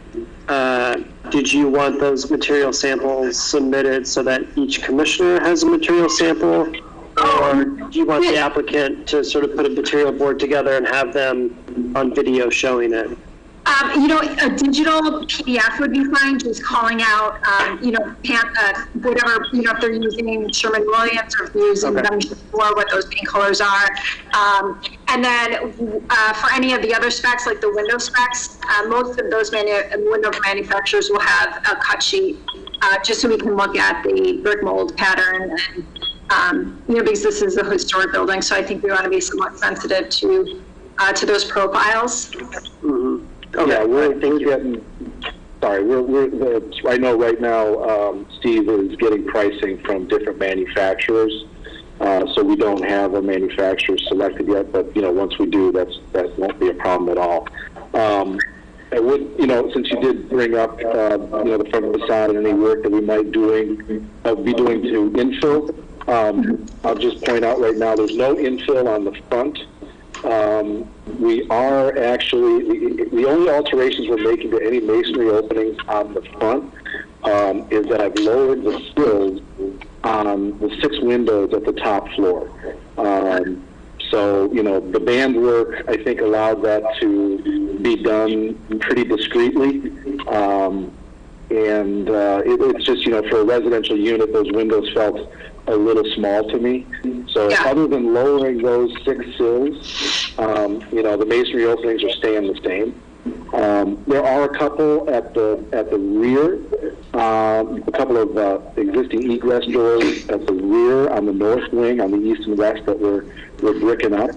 did you want those material samples submitted so that each commissioner has a material sample, or do you want the applicant to sort of put a material board together and have them on video showing it? A digital PDF would be fine, just calling out, whatever, if they're using Sherwin-Williams or if they're using them for what those paint colors are. And then for any of the other specs, like the window specs, most of those window manufacturers will have a cut sheet, just so we can look at the brick mold pattern. And, because this is a historic building, so I think we want to be somewhat sensitive to those profiles. Mm-hmm. Okay. Yeah, we're getting. Sorry, I know right now Steve is getting pricing from different manufacturers, so we don't have a manufacturer selected yet. But once we do, that won't be a problem at all. I would, since you did bring up, the front facade and any work that we might be doing to infill. I'll just point out right now, there's no infill on the front. We are actually, the only alterations we're making to any masonry openings on the front is that I've lowered the sills on the 6 windows at the top floor. So, the band work, I think, allowed that to be done pretty discreetly. It's just, for a residential unit, those windows felt a little small to me. So other than lowering those 6 sills, the masonry openings are staying the same. There are a couple at the rear, a couple of existing egress doors at the rear on the north wing, on the east and west, that we're bricking up.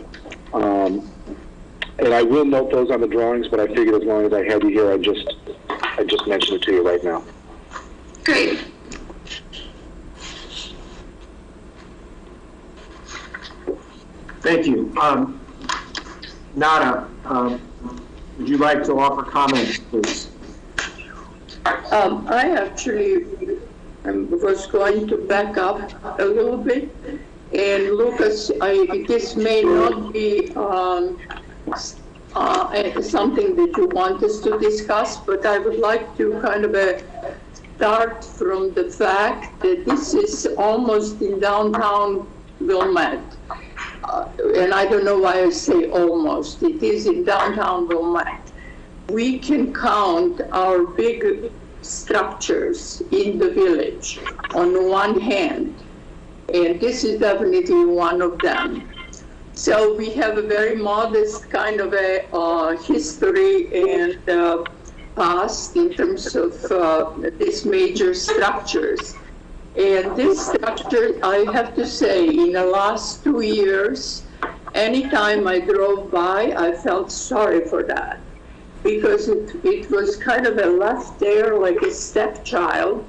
And I will note those on the drawings, but I figured as long as I have you here, I just mentioned it to you right now. Great. Thank you. Nada, would you like to offer comments, please? I actually was going to back up a little bit. And Lucas, this may not be something that you want us to discuss, but I would like to kind of start from the fact that this is almost in downtown Wilmette. And I don't know why I say almost. It is in downtown Wilmette. We can count our big structures in the village on one hand, and this is definitely one of them. So we have a very modest kind of a history and past in terms of these major structures. And this structure, I have to say, in the last 2 years, anytime I drove by, I felt sorry for that, because it was kind of left there like a stepchild.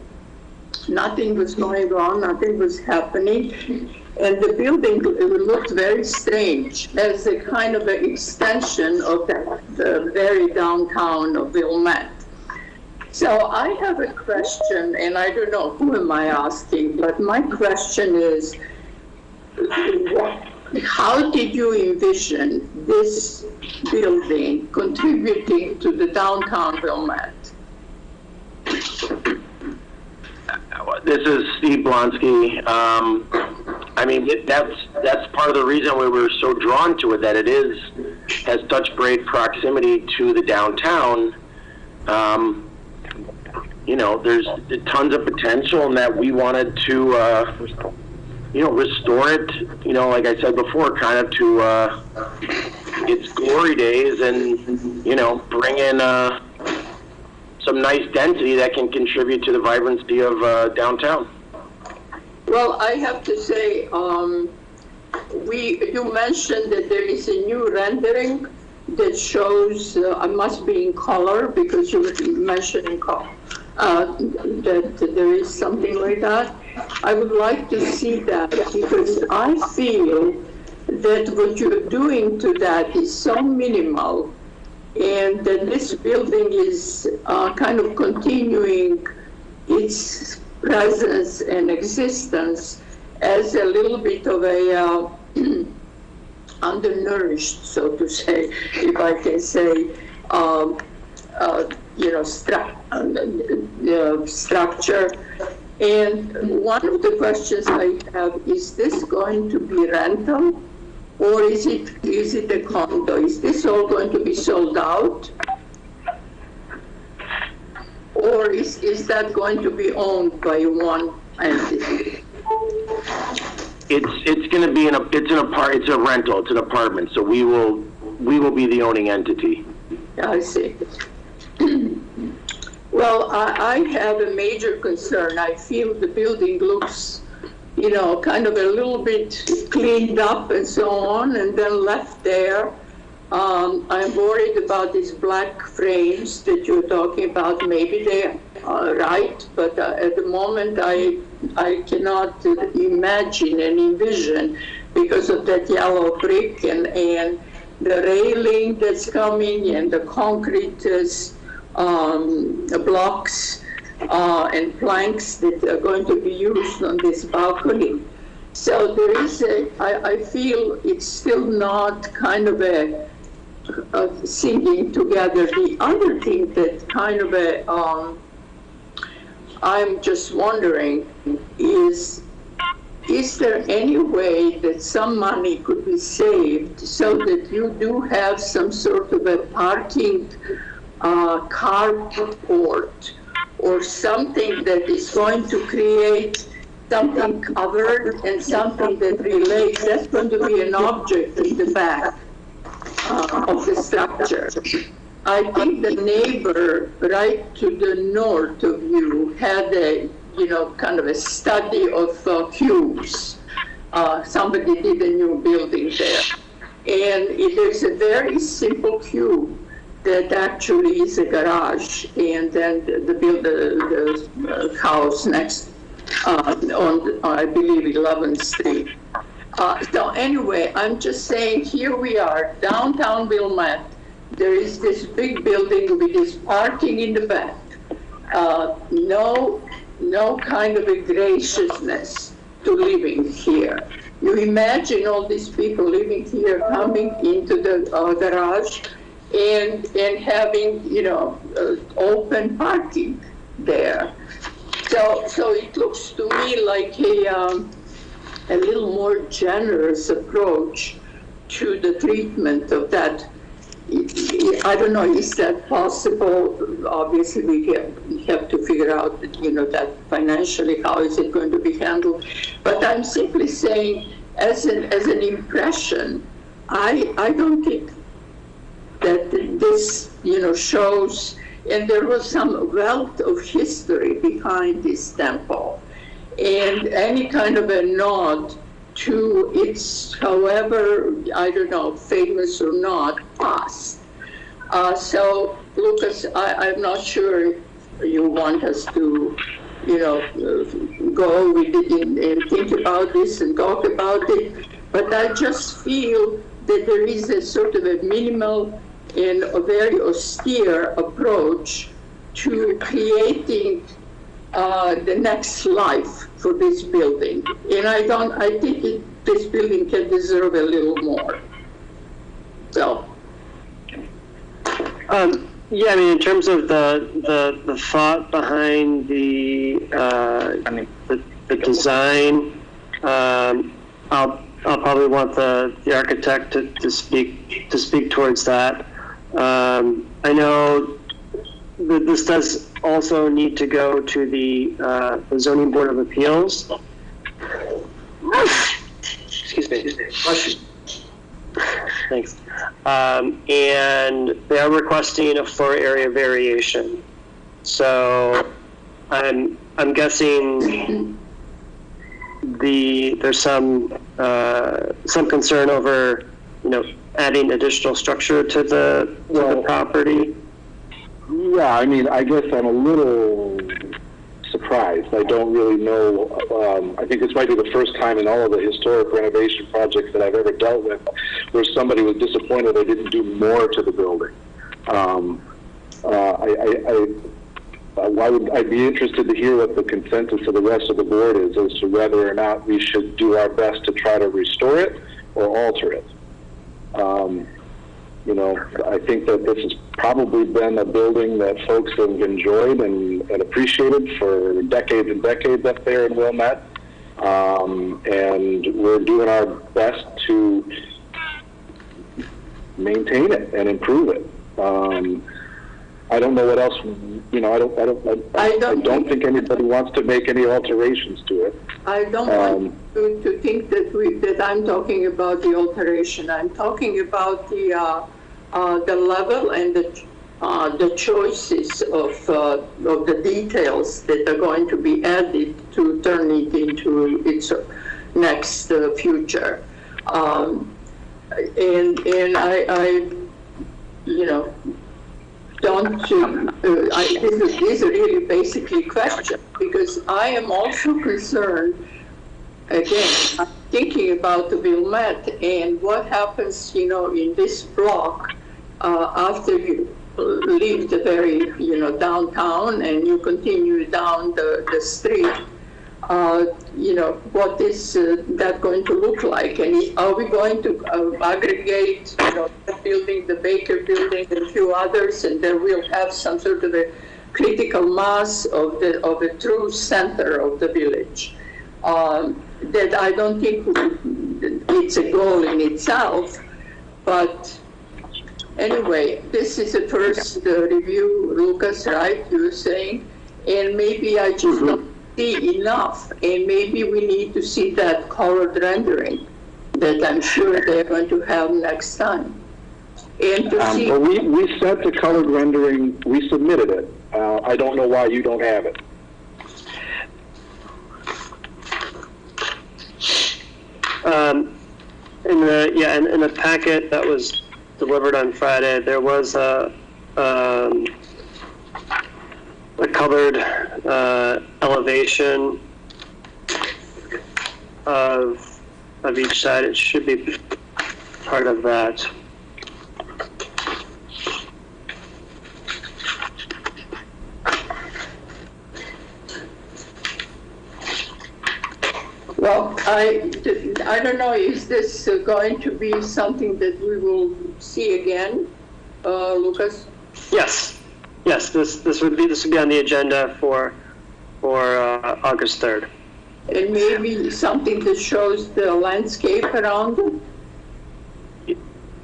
Nothing was going on, nothing was happening. And the building looked very strange as a kind of an extension of the very downtown of Wilmette. So I have a question, and I don't know who am I asking, but my question is, how did you envision this building contributing to the downtown Wilmette? This is Steve Blonsky. I mean, that's part of the reason we were so drawn to it, that it has such great proximity to the downtown. You know, there's tons of potential, and that we wanted to, you know, restore it, you know, like I said before, kind of to its glory days, and, you know, bring in some nice density that can contribute to the vibrancy of downtown. Well, I have to say, you mentioned that there is a new rendering that shows, I must be in color, because you were mentioning that there is something like that. I would like to see that, because I feel that what you're doing to that is so minimal, and that this building is kind of continuing its presence and existence as a little bit of a undernourished, so to say, if I can say, you know, structure. And one of the questions I have, is this going to be rental, or is it a condo? Is this all going to be sold out? Or is that going to be owned by one entity? It's going to be it's a rental, it's an apartment, so we will be the owning entity. I see. Well, I have a major concern. I feel the building looks, you know, kind of a little bit cleaned up and so on, and then left there. I'm worried about these black frames that you're talking about. Maybe they are right, but at the moment I cannot imagine and envision, because of that yellow brick and the railing that's coming and the concrete blocks and planks that are going to be used on this balcony. So there is I feel it's still not kind of a singing together. The other thing that kind of I'm just wondering is there any way that some money could be saved so that you do have some sort of a parking carport or something that is going to create something covered and something that relates? That's going to be an object in the back of the structure. I think the neighbor right to the north of you had a, you know, kind of a study of cubes. Somebody did a new building there. And there's a very simple cube that actually is a garage, and then the house next on I believe 11th Street. So anyway, I'm just saying, here we are, downtown Wilmette. There is this big building with this parking in the back. No kind of a graciousness to living here. You imagine all these people living here coming into the garage and having, open parking there. So it looks to me like a little more generous approach to the treatment of that. I don't know, is that possible? Obviously, we have to figure out, that financially, how is it going to be handled? But I'm simply saying, as an impression, I don't think that this, shows, and there was some wealth of history behind this temple, and any kind of a nod to its, however, I don't know, famous or not, past. So, Lucas, I'm not sure you want us to, go with it and think about this and talk about it, but I just feel that there is a sort of a minimal and a very austere approach to creating the next life for this building. And I think this building can deserve a little more. So. Yeah, I mean, in terms of the thought behind the design, I'll probably want the architect to speak towards that. I know that this does also need to go to the Zoning Board of Appeals. Excuse me. Thanks. And they are requesting a floor area variation. So I'm guessing there's some concern over adding additional structure to the property. Yeah, I mean, I guess I'm a little surprised. I don't really know. I think this might be the first time in all of the historic renovation projects that I've ever dealt with where somebody was disappointed they didn't do more to the building. I'd be interested to hear what the consensus of the rest of the board is as to whether or not we should do our best to try to restore it or alter it. I think that this has probably been a building that folks have enjoyed and appreciated for decades and decades up there in Wilmette. And we're doing our best to maintain it and improve it. I don't know what else, I don't think anybody wants to make any alterations to it. I don't want to think that I'm talking about the alteration. I'm talking about the level and the choices of the details that are going to be added to turn it into its next future. And I don't, this is really basically a question, because I am also concerned, again, I'm thinking about the Wilmette and what happens, in this block after you leave the very, downtown and you continue down the street. What is that going to look like? And are we going to aggregate, the building, the Baker building, and a few others, and then we'll have some sort of a critical mass of a true center of the village? That I don't think it's a goal in itself, but anyway, this is a first review, Lucas, right? You were saying, and maybe I just don't see enough, and maybe we need to see that colored rendering that I'm sure they're going to have next time. And to see. Well, we sent the colored rendering. We submitted it. I don't know why you don't have it. In the packet that was delivered on Friday, there was a colored elevation of each side. It should be part of that. Well, I don't know, is this going to be something that we will see again, Lucas? Yes, this would be on the agenda for August 3rd. And maybe something that shows the landscape around it?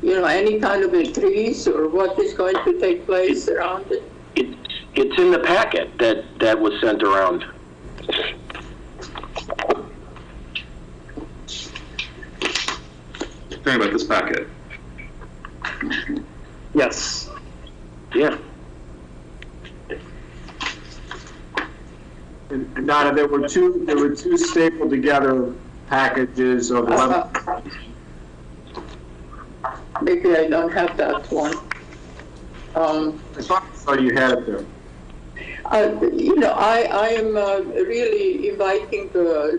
You know, any kind of trees or what is going to take place around it? It's in the packet that was sent around. Talking about this packet. Yes. Yeah. And Donna, there were two stapled together packages of 11. Maybe I don't have that one. I thought you had it there. You know, I am really inviting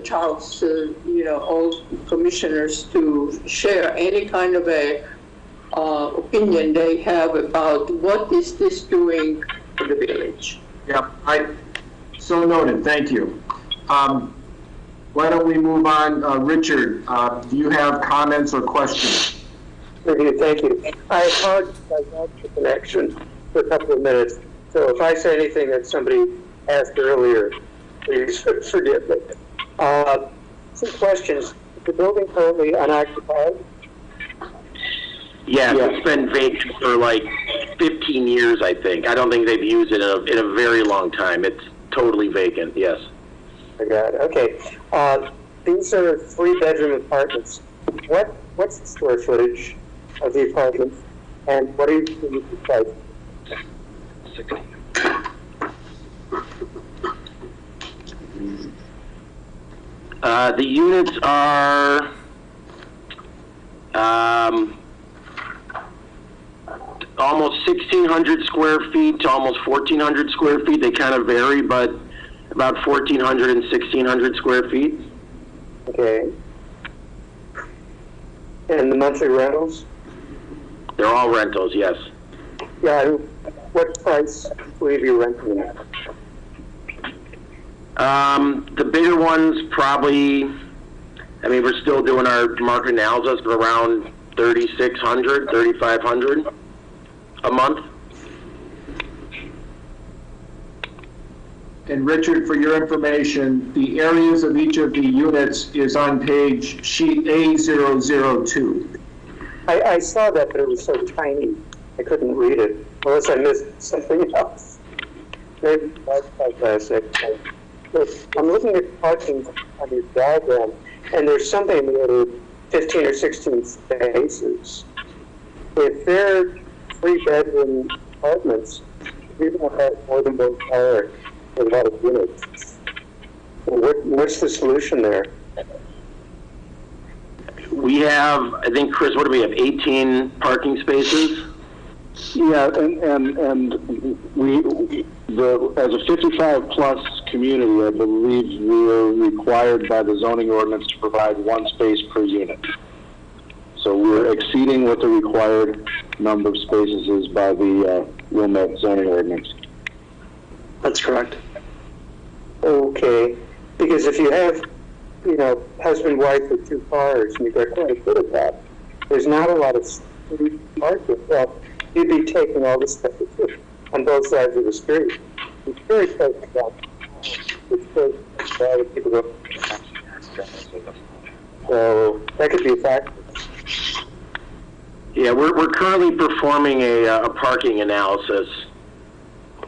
Charles, you know, all commissioners to share any kind of a opinion they have about what is this doing for the village. Yeah, so noted. Thank you. Why don't we move on? Richard, do you have comments or questions? Thank you. I apologize, I lost the connection for a couple of minutes. So if I say anything that somebody asked earlier, please forgive me. Some questions. Is the building currently unoccupied? Yeah, it's been vacant for like 15 years, I think. I don't think they've used it in a very long time. It's totally vacant, yes. I got it. Okay. These are 3-bedroom apartments. What's the square footage of the apartments, and what are you doing with the price? The units are almost 1,600 square feet to almost 1,400 square feet. They kind of vary, but about 1,400 and 1,600 square feet. Okay. And the monthly rentals? They're all rentals, yes. Yeah, what price will you be renting at? The bigger ones probably, I mean, we're still doing our market analysis, but around 3,600, 3,500 a month. And Richard, for your information, the areas of each of the units is on page sheet A002. I saw that, but it was so tiny, I couldn't read it, unless I missed something else. Maybe that's classic. I'm looking at parking on your diagram, and there's something in the order of 15 or 16 spaces. If they're 3-bedroom apartments, we don't have more than one car, a lot of units. What's the solution there? We have, I think, Chris, what do we have, 18 parking spaces? Yeah, and we as a 55-plus community, I believe we're required by the zoning ordinance to provide 1 space per unit. So we're exceeding what the required number of spaces is by the Wilmette zoning ordinance. That's correct. Okay, because if you have, you know, husband, wife with 2 cars, and you've got quite a bit of that, there's not a lot of street parking. Well, you'd be taking all this stuff on both sides of the street. It's very close to that. It's close to all the people go. So that could be a factor. Yeah, we're currently performing a parking analysis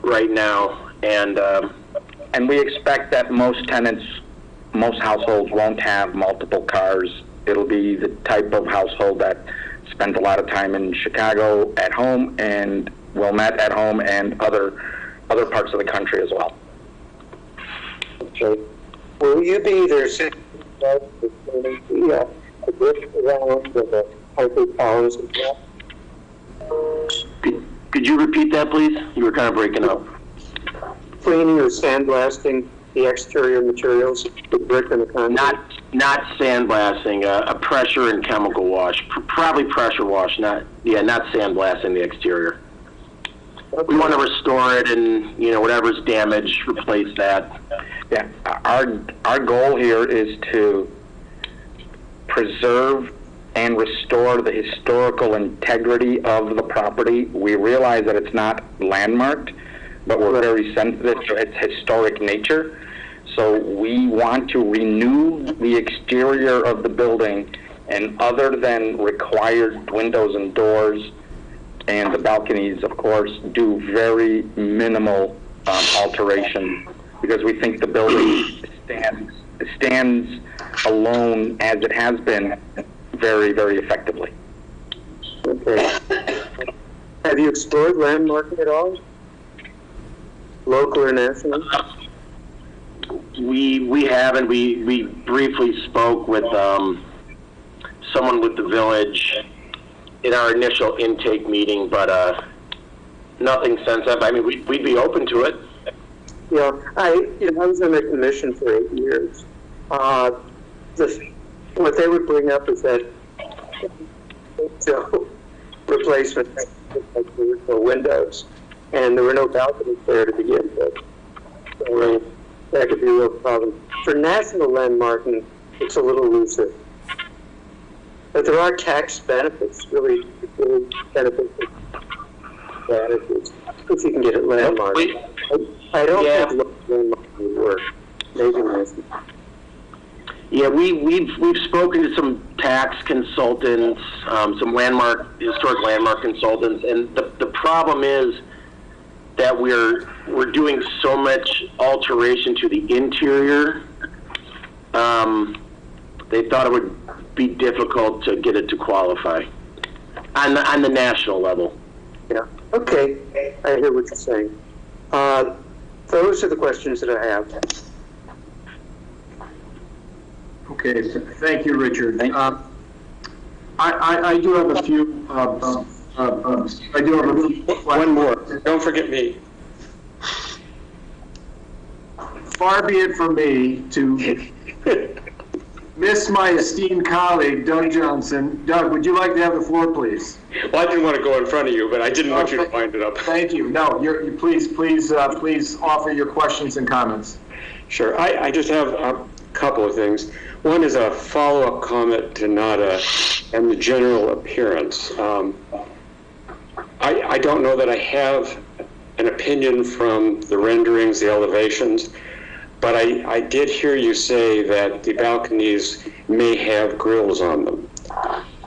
right now, and we expect that most households won't have multiple cars. It'll be the type of household that spends a lot of time in Chicago at home and Wilmette at home and other parts of the country as well. Okay. Will you be there a brick around with a concrete columns and that. Could you repeat that, please? You were kind of breaking up. Cleaning or sandblasting the exterior materials, the brick and the concrete. Not sandblasting, a pressure and chemical wash, probably pressure wash, not sandblasting the exterior. Okay. We want to restore it and, whatever's damaged, replace that. Yeah, our goal here is to preserve and restore the historical integrity of the property. We realize that it's not landmarked, but we're very sensitive to its historic nature. So we want to renew the exterior of the building, and other than required windows and doors and the balconies, of course, do very minimal alteration, because we think the building stands alone as it has been very, very effectively. Okay. Have you explored landmarking at all? Local or national? We haven't. We briefly spoke with someone with the village in our initial intake meeting, but nothing since then. I mean, we'd be open to it. Yeah, I was on the commission for 8 years. What they would bring up is that replacement for windows, and there were no balconies there to begin with. So that could be a real problem. For national landmarking, it's a little looser. But there are tax benefits, really beneficial advantages, if you can get it landmarked. I don't think local landmarking would work. Maybe national. Yeah, we've spoken to some tax consultants, some historic landmark consultants, and the problem is that we're doing so much alteration to the interior. They thought it would be difficult to get it to qualify on the national level. Yeah. Okay. I hear what you're saying. Those are the questions that I have. Okay, thank you, Richard. I do have a few. I do have a few. One more. Don't forget me. Far be it from me to miss my esteemed colleague, Doug Johnson. Doug, would you like to have the floor, please? Well, I didn't want to go in front of you, but I didn't want you to wind it up. Thank you. No, please offer your questions and comments. Sure. I just have a couple of things. One is a follow-up comment to Nada and the general appearance. I don't know that I have an opinion from the renderings, the elevations, but I did hear you say that the balconies may have grills on them.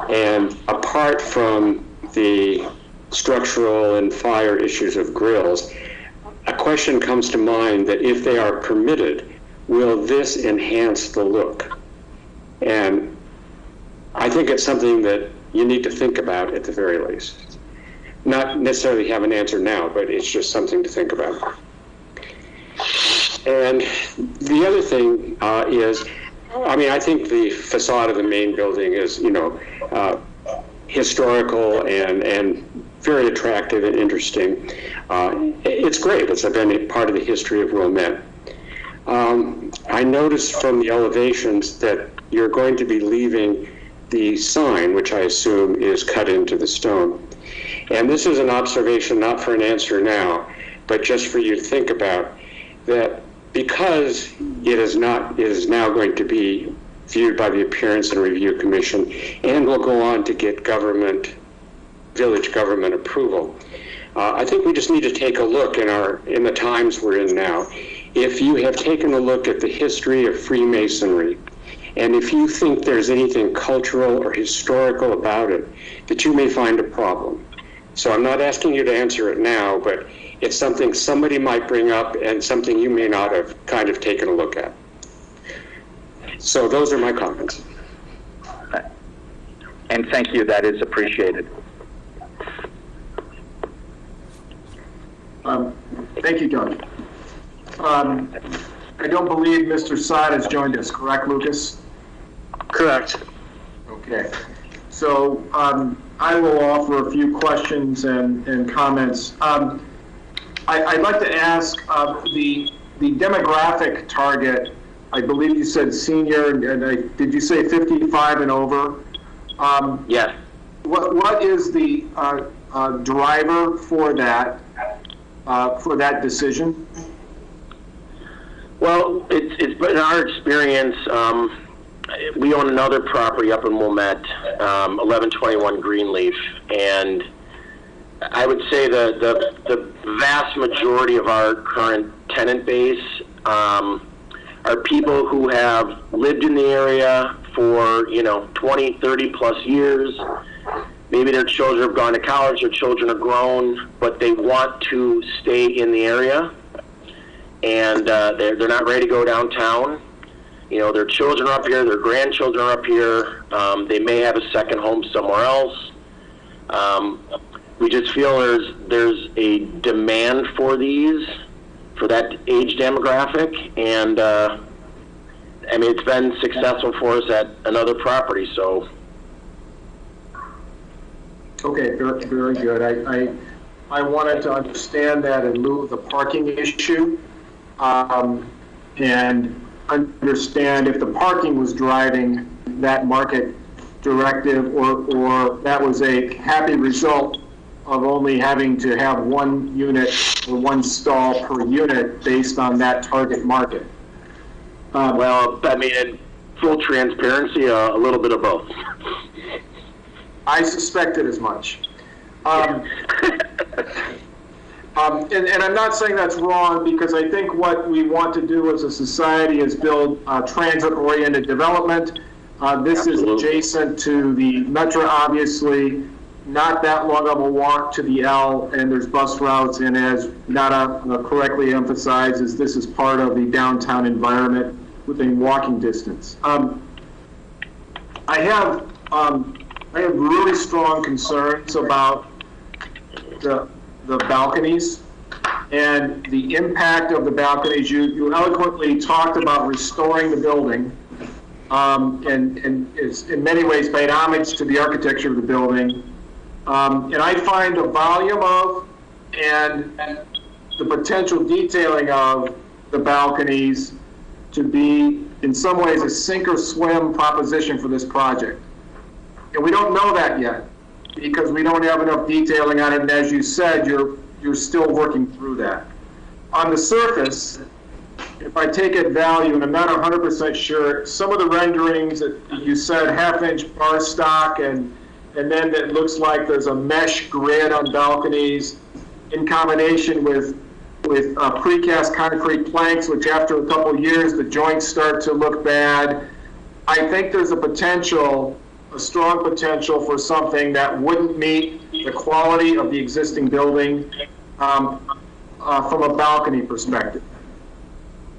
And apart from the structural and fire issues of grills, a question comes to mind that if they are permitted, will this enhance the look? And I think it's something that you need to think about at the very least. Not necessarily have an answer now, but it's just something to think about. And the other thing is, I think the facade of the main building is, historical and very attractive and interesting. It's great. It's been a part of the history of Wilmette. I noticed from the elevations that you're going to be leaving the sign, which I assume is cut into the stone. And this is an observation, not for an answer now, but just for you to think about, that because it is now going to be viewed by the Appearance and Review Commission and will go on to get village government approval, I think we just need to take a look in the times we're in now. If you have taken a look at the history of Freemasonry, and if you think there's anything cultural or historical about it, that you may find a problem. So I'm not asking you to answer it now, but it's something somebody might bring up and something you may not have kind of taken a look at. So those are my comments. And thank you, that is appreciated. Thank you, Doug. I don't believe Mr. Sod has joined us, correct, Lucas? Correct. Okay. So I will offer a few questions and comments. I'd like to ask the demographic target. I believe you said senior, and did you say 55 and over? Yes. What is the driver for that decision? Well, it's been our experience. We own another property up in Wilmette, 1121 Greenleaf, and I would say the vast majority of our current tenant base are people who have lived in the area for 20, 30 plus years. Maybe their children have gone to college, their children are grown, but they want to stay in the area, and they're not ready to go downtown. Their children are up here, their grandchildren are up here. They may have a second home somewhere else. We just feel there's a demand for that age demographic, and it's been successful for us at another property. So. Okay, very, very good. I wanted to understand that in lieu of the parking issue, and understand if the parking was driving that market directive, or that was a happy result of only having to have one unit or one stall per unit based on that target market. In full transparency, a little bit of both. I suspected as much. And I'm not saying that's wrong, because I think what we want to do as a society is build transit-oriented development. This Absolutely. is adjacent to the metro, obviously, not that long of a walk to the L, and there's bus routes, and as Nada correctly emphasizes, this is part of the downtown environment within walking distance. I have really strong concerns about the balconies and the impact of the balconies. You eloquently talked about restoring the building, and it's in many ways paid homage to the architecture of the building. And I find the volume of and the potential detailing of the balconies to be, in some ways, a sink or swim proposition for this project. And we don't know that yet, because we don't have enough detailing on it, and as you said, you're still working through that. On the surface, if I take at value, and I'm not 100% sure, some of the renderings that you said half-inch bar stock, and then it looks like there's a mesh grid on balconies in combination with precast concrete planks, which after a couple of years, the joints start to look bad. I think there's a strong potential for something that wouldn't meet the quality of the existing building from a balcony perspective.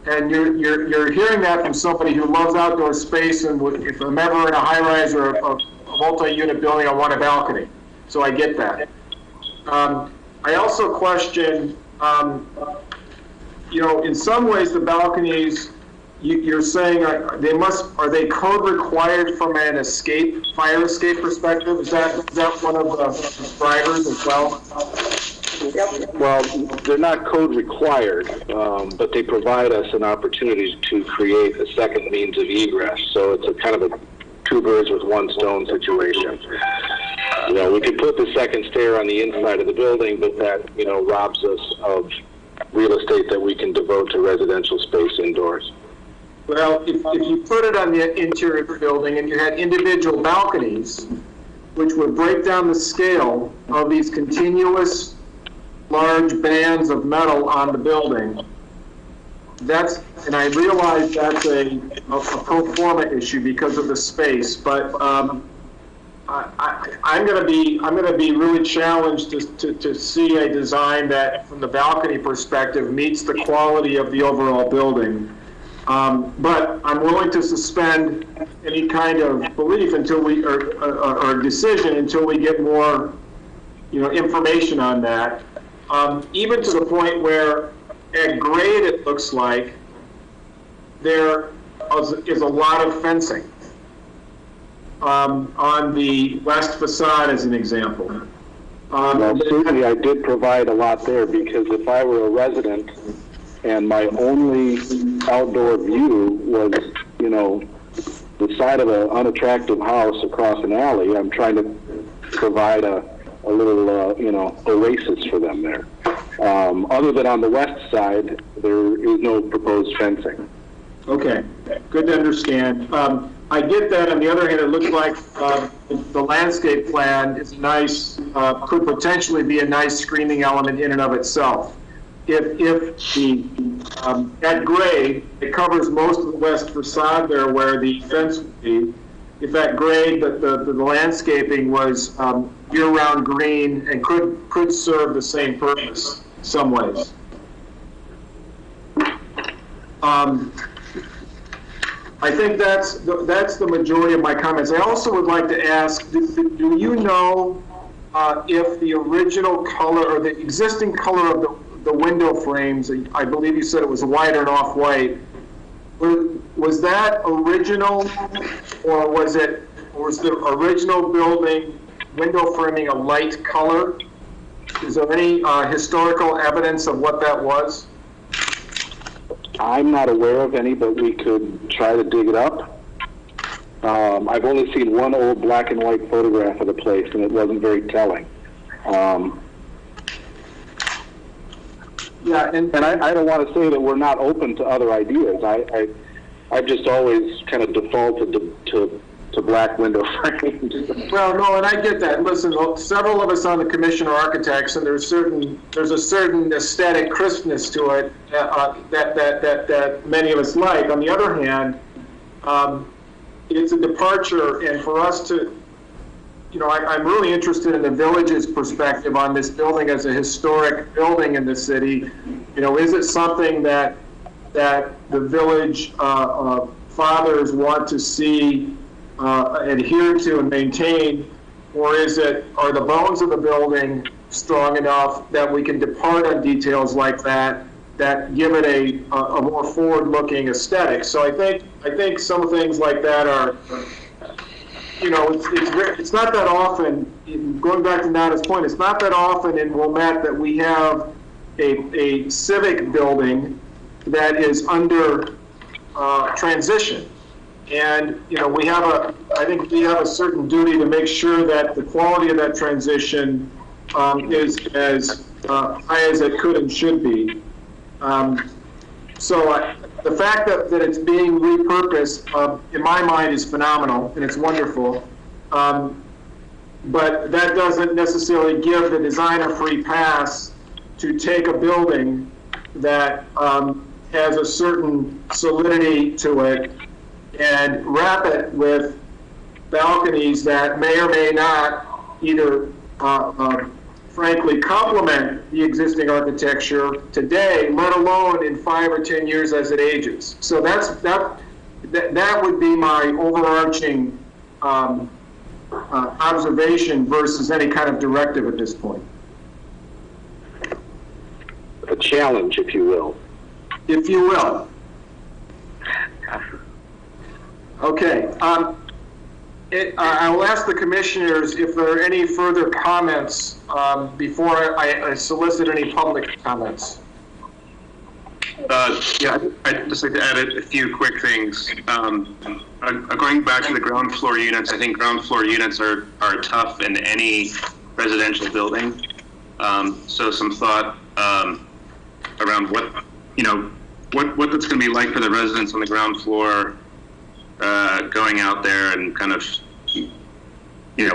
And you're hearing that from somebody who loves outdoor space, and if I'm ever in a high-rise or a multi-unit building, I want a balcony. So I get that. I also question, in some ways the balconies, you're saying are they code required from an fire escape perspective? Is that one of the drivers as well? Well, they're not code required, but they provide us an opportunity to create a second means of egress. So it's a kind of a two birds with one stone situation. We could put the second stair on the inside of the building, but that, robs us of real estate that we can devote to residential space indoors. Well, if you put it on the interior of the building and you had individual balconies, which would break down the scale of these continuous large bands of metal on the building, and I realize that's a pro forma issue because of the space, but I'm going to be really challenged to see a design that, from the balcony perspective, meets the quality of the overall building. But I'm willing to suspend any kind of belief until or decision until we get more, information on that. Even to the point where, at grade, it looks like there is a lot of fencing. on the west facade as an example. Well, certainly I did provide a lot there, because if I were a resident and my only outdoor view was, the side of an unattractive house across an alley, I'm trying to provide a little, oasis for them there. Other than on the west side, there is no proposed fencing. Okay, good to understand. I get that. On the other hand, it looks like the landscape plan is nice, could potentially be a nice screening element in and of itself. If the at grade, it covers most of the west facade there where the fence would be. If at grade, the landscaping was year-round green and could serve the same purpose some ways. I think that's the majority of my comments. I also would like to ask, do you know if the original color or the existing color of the window frames, I believe you said it was white or off-white, was that original, or was the original building window framing a light color? Is there any historical evidence of what that was? I'm not aware of any, but we could try to dig it up. I've only seen one old black and white photograph of the place, and it wasn't very telling. Yeah, and I don't want to say that we're not open to other ideas. I've just always kind of defaulted to black window frames. Well, no, and I get that. Listen, several of us on the commission are architects, and there's a certain aesthetic crispness to it that many of us like. On the other hand, it's a departure, and for us to, I'm really interested in the village's perspective on this building as a historic building in the city. Is it something that the village fathers want to see adhere to and maintain, or are the bones of the building strong enough that we can depart on details like that give it a more forward-looking aesthetic? So I think some things like that are, it's not that often, going back to Nada's point, it's not that often in Wilmette that we have a civic building that is under transition. And, I think we have a certain duty to make sure that the quality of that transition is as high as it could and should be. So the fact that it's being repurposed, in my mind, is phenomenal, and it's wonderful. But that doesn't necessarily give the designer free pass to take a building that has a certain solidity to it and wrap it with balconies that may or may not either, frankly, complement the existing architecture today, let alone in 5 or 10 years as it ages. So that would be my overarching observation versus any kind of directive at this point. A challenge, if you will. If you will. Okay. I will ask the commissioners if there are any further comments before I solicit any public comments. Yeah, I'd just like to add a few quick things. Going back to the ground floor units, I think ground floor units are tough in any residential building. So some thought around what that's going to be like for the residents on the ground floor, going out there and kind of,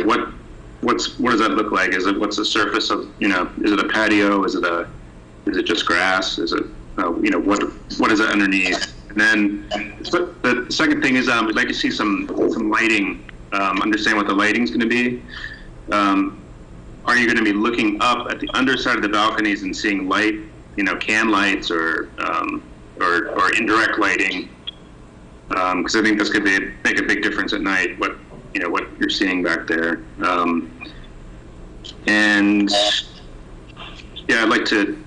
what does that look like? What's the surface of, is it a patio? Is it just grass? Is it, what is it underneath? And then the second thing is, we'd like to see some lighting, understand what the lighting's going to be. Are you going to be looking up at the underside of the balconies and seeing light, can lights or indirect lighting? Because I think this could make a big difference at night. What you're seeing back there, and yeah, I'd like to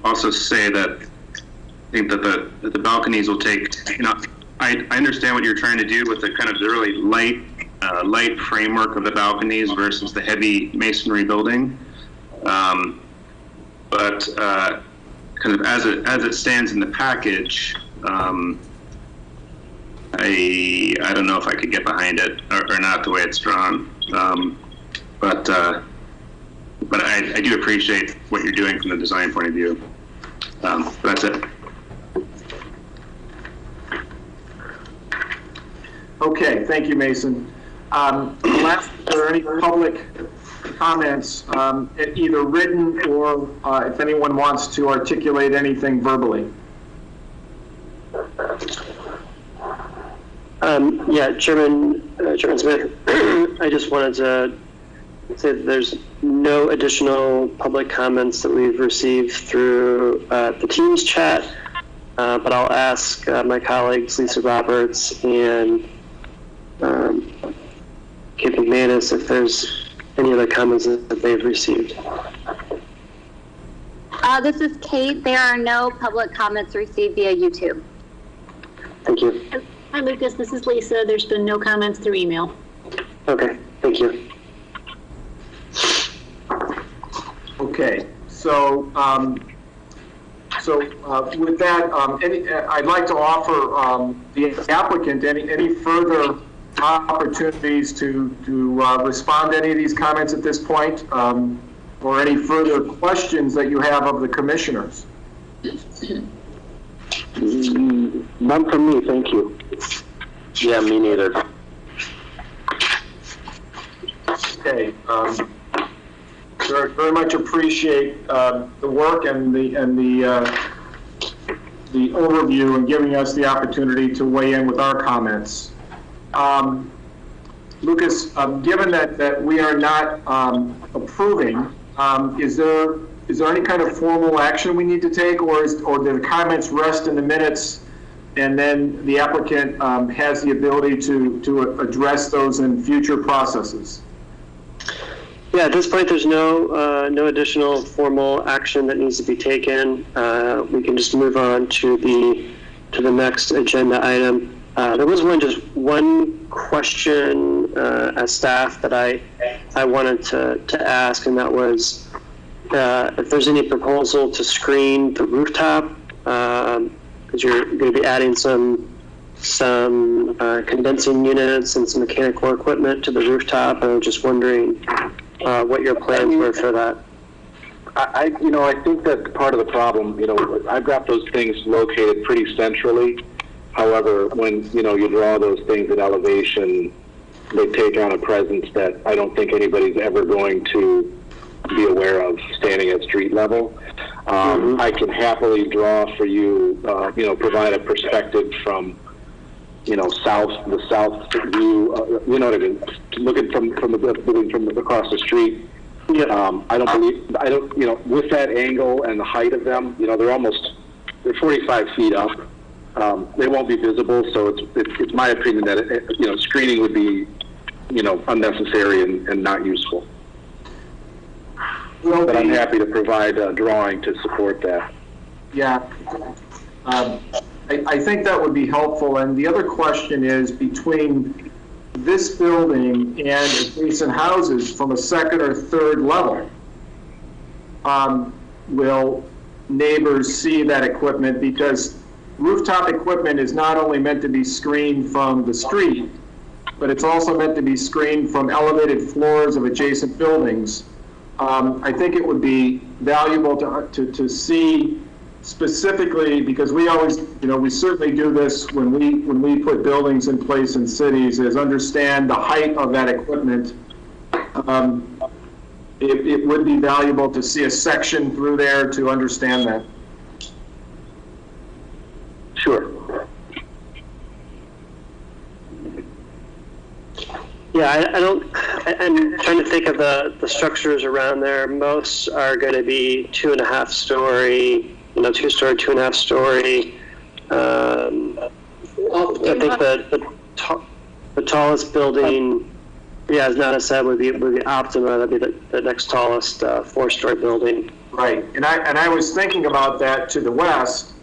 also say that I think that the balconies will take. I understand what you're trying to do with the kind of the really light framework of the balconies versus the heavy masonry building. But kind of as it stands in the package, I don't know if I could get behind it or not the way it's drawn. But I do appreciate what you're doing from the design point of view. That's it. Okay, thank you, Mason. Last, are there any public comments, either written or if anyone wants to articulate anything verbally? Yeah, Chairman Smith, I just wanted to say that there's no additional public comments that we've received through the Teams chat, but I'll ask my colleagues Lisa Roberts and Kate McManus if there's any other comments that they've received. This is Kate. There are no public comments received via YouTube. Thank you. Hi, Lucas. This is Lisa. There's been no comments through email. Okay, thank you. Okay, so with that, I'd like to offer the applicant any further opportunities to respond to any of these comments at this point, or any further questions that you have of the commissioners. None from me, thank you. Yeah, me neither. Okay. Very much appreciate the work and the overview and giving us the opportunity to weigh in with our comments. Lucas, given that we are not approving, is there any kind of formal action we need to take, or do the comments rest in the minutes and then the applicant has the ability to address those in future processes? Yeah, at this point, there's no additional formal action that needs to be taken. We can just move on to the next agenda item. There was just one question as staff that I wanted to ask, and that was if there's any proposal to screen the rooftop, because you're going to be adding some condensing units and some mechanical equipment to the rooftop. And I'm just wondering what your plans were for that. I think that's part of the problem. I've got those things located pretty centrally. However, when, you draw those things at elevation, they take on a presence that I don't think anybody's ever going to be aware of standing at street level. I can happily draw for you, provide a perspective from, the south view, you know what I mean, looking from the building from across the street. Yeah. With that angle and the height of them, they're 45 feet up. They won't be visible, so it's my opinion that screening would be unnecessary and not useful. But I'm happy to provide a drawing to support that. Yeah, I think that would be helpful. And the other question is, between this building and adjacent houses from a second or third level, will neighbors see that equipment? Because rooftop equipment is not only meant to be screened from the street, but it's also meant to be screened from elevated floors of adjacent buildings. I think it would be valuable to see specifically, because we always, we certainly do this when we put buildings in place in cities, is understand the height of that equipment. It would be valuable to see a section through there to understand that. Sure. Yeah, I'm trying to think of the structures around there. Most are going to be 2.5 story, 2-story, 2.5 story. I think the tallest building, as Nana said, would be Optima. That'd be the next tallest 4-story building. Right, and I was thinking about that to the west,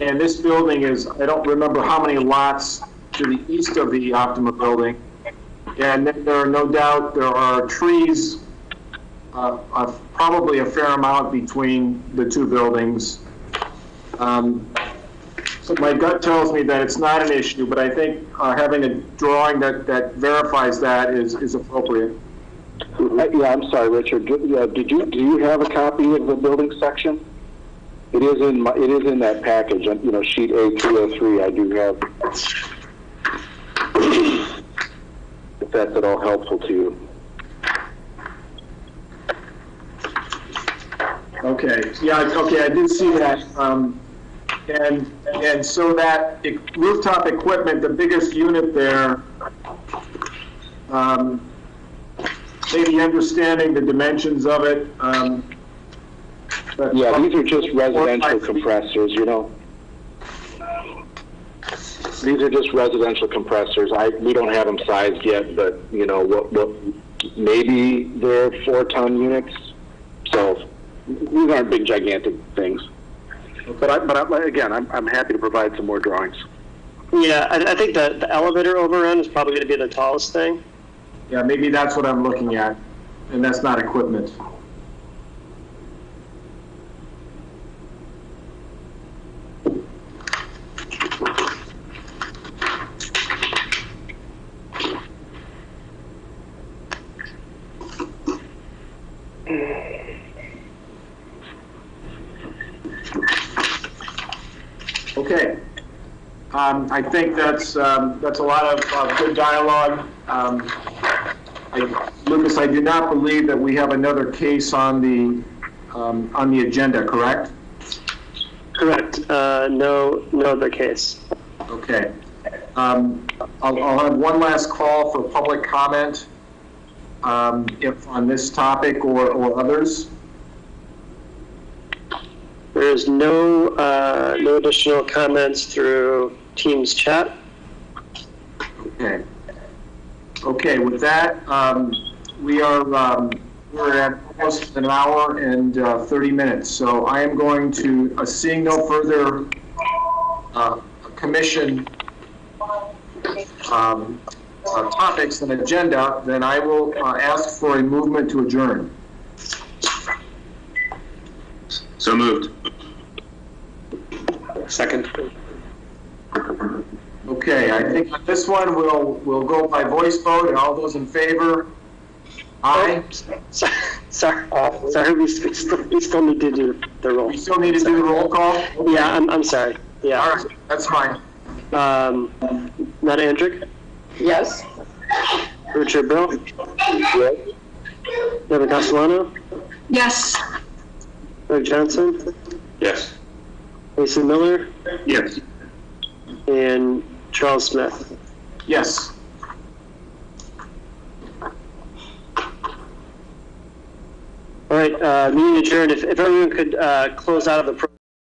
And this building is, I don't remember how many lots to the east of the Optima building. And then there are no doubt, there are trees, probably a fair amount between the two buildings. So my gut tells me that it's not an issue, but I think having a drawing that verifies that is appropriate. Yeah, I'm sorry, Richard. Do you have a copy of the building section? It is in that package, sheet A303. I do have. If that's at all helpful to you. Okay. Yeah. Okay. I did see that. And so that rooftop equipment, the biggest unit there, maybe understanding the dimensions of it. Yeah, these are just residential compressors, These are just residential compressors. We don't have them sized yet, but what maybe they're 4-ton units. So these aren't big, gigantic things. But I'm happy to provide some more drawings. Yeah, I think the elevator overrun is probably going to be the tallest thing. Yeah, maybe that's what I'm looking at, and that's not equipment. Okay. I think that's a lot of good dialogue. Lucas, I do not believe that we have another case on the agenda, correct? Correct. No other case. Okay. I'll have one last call for public comment, if on this topic or others. There is no additional comments through Teams chat. Okay. Okay. With that, we're at almost an hour and 30 minutes. So I am going to, seeing no further commission topics and agenda, then I will ask for a movement to adjourn. So moved. Second. Okay, I think on this one we'll go by voice vote, and all those in favor? Aye. Sorry, we still need to do the roll. We still need to do the roll call? Okay. Yeah, I'm sorry. Yeah. All right, that's fine. Nada Andrick? Yes. Richard Bill? Yes. Deborah Castellano? Yes. Doug Johnson? Yes. Lisa Miller? Yes. And Charles Smith? Yes. All right, meeting adjourned. If everyone could close out of the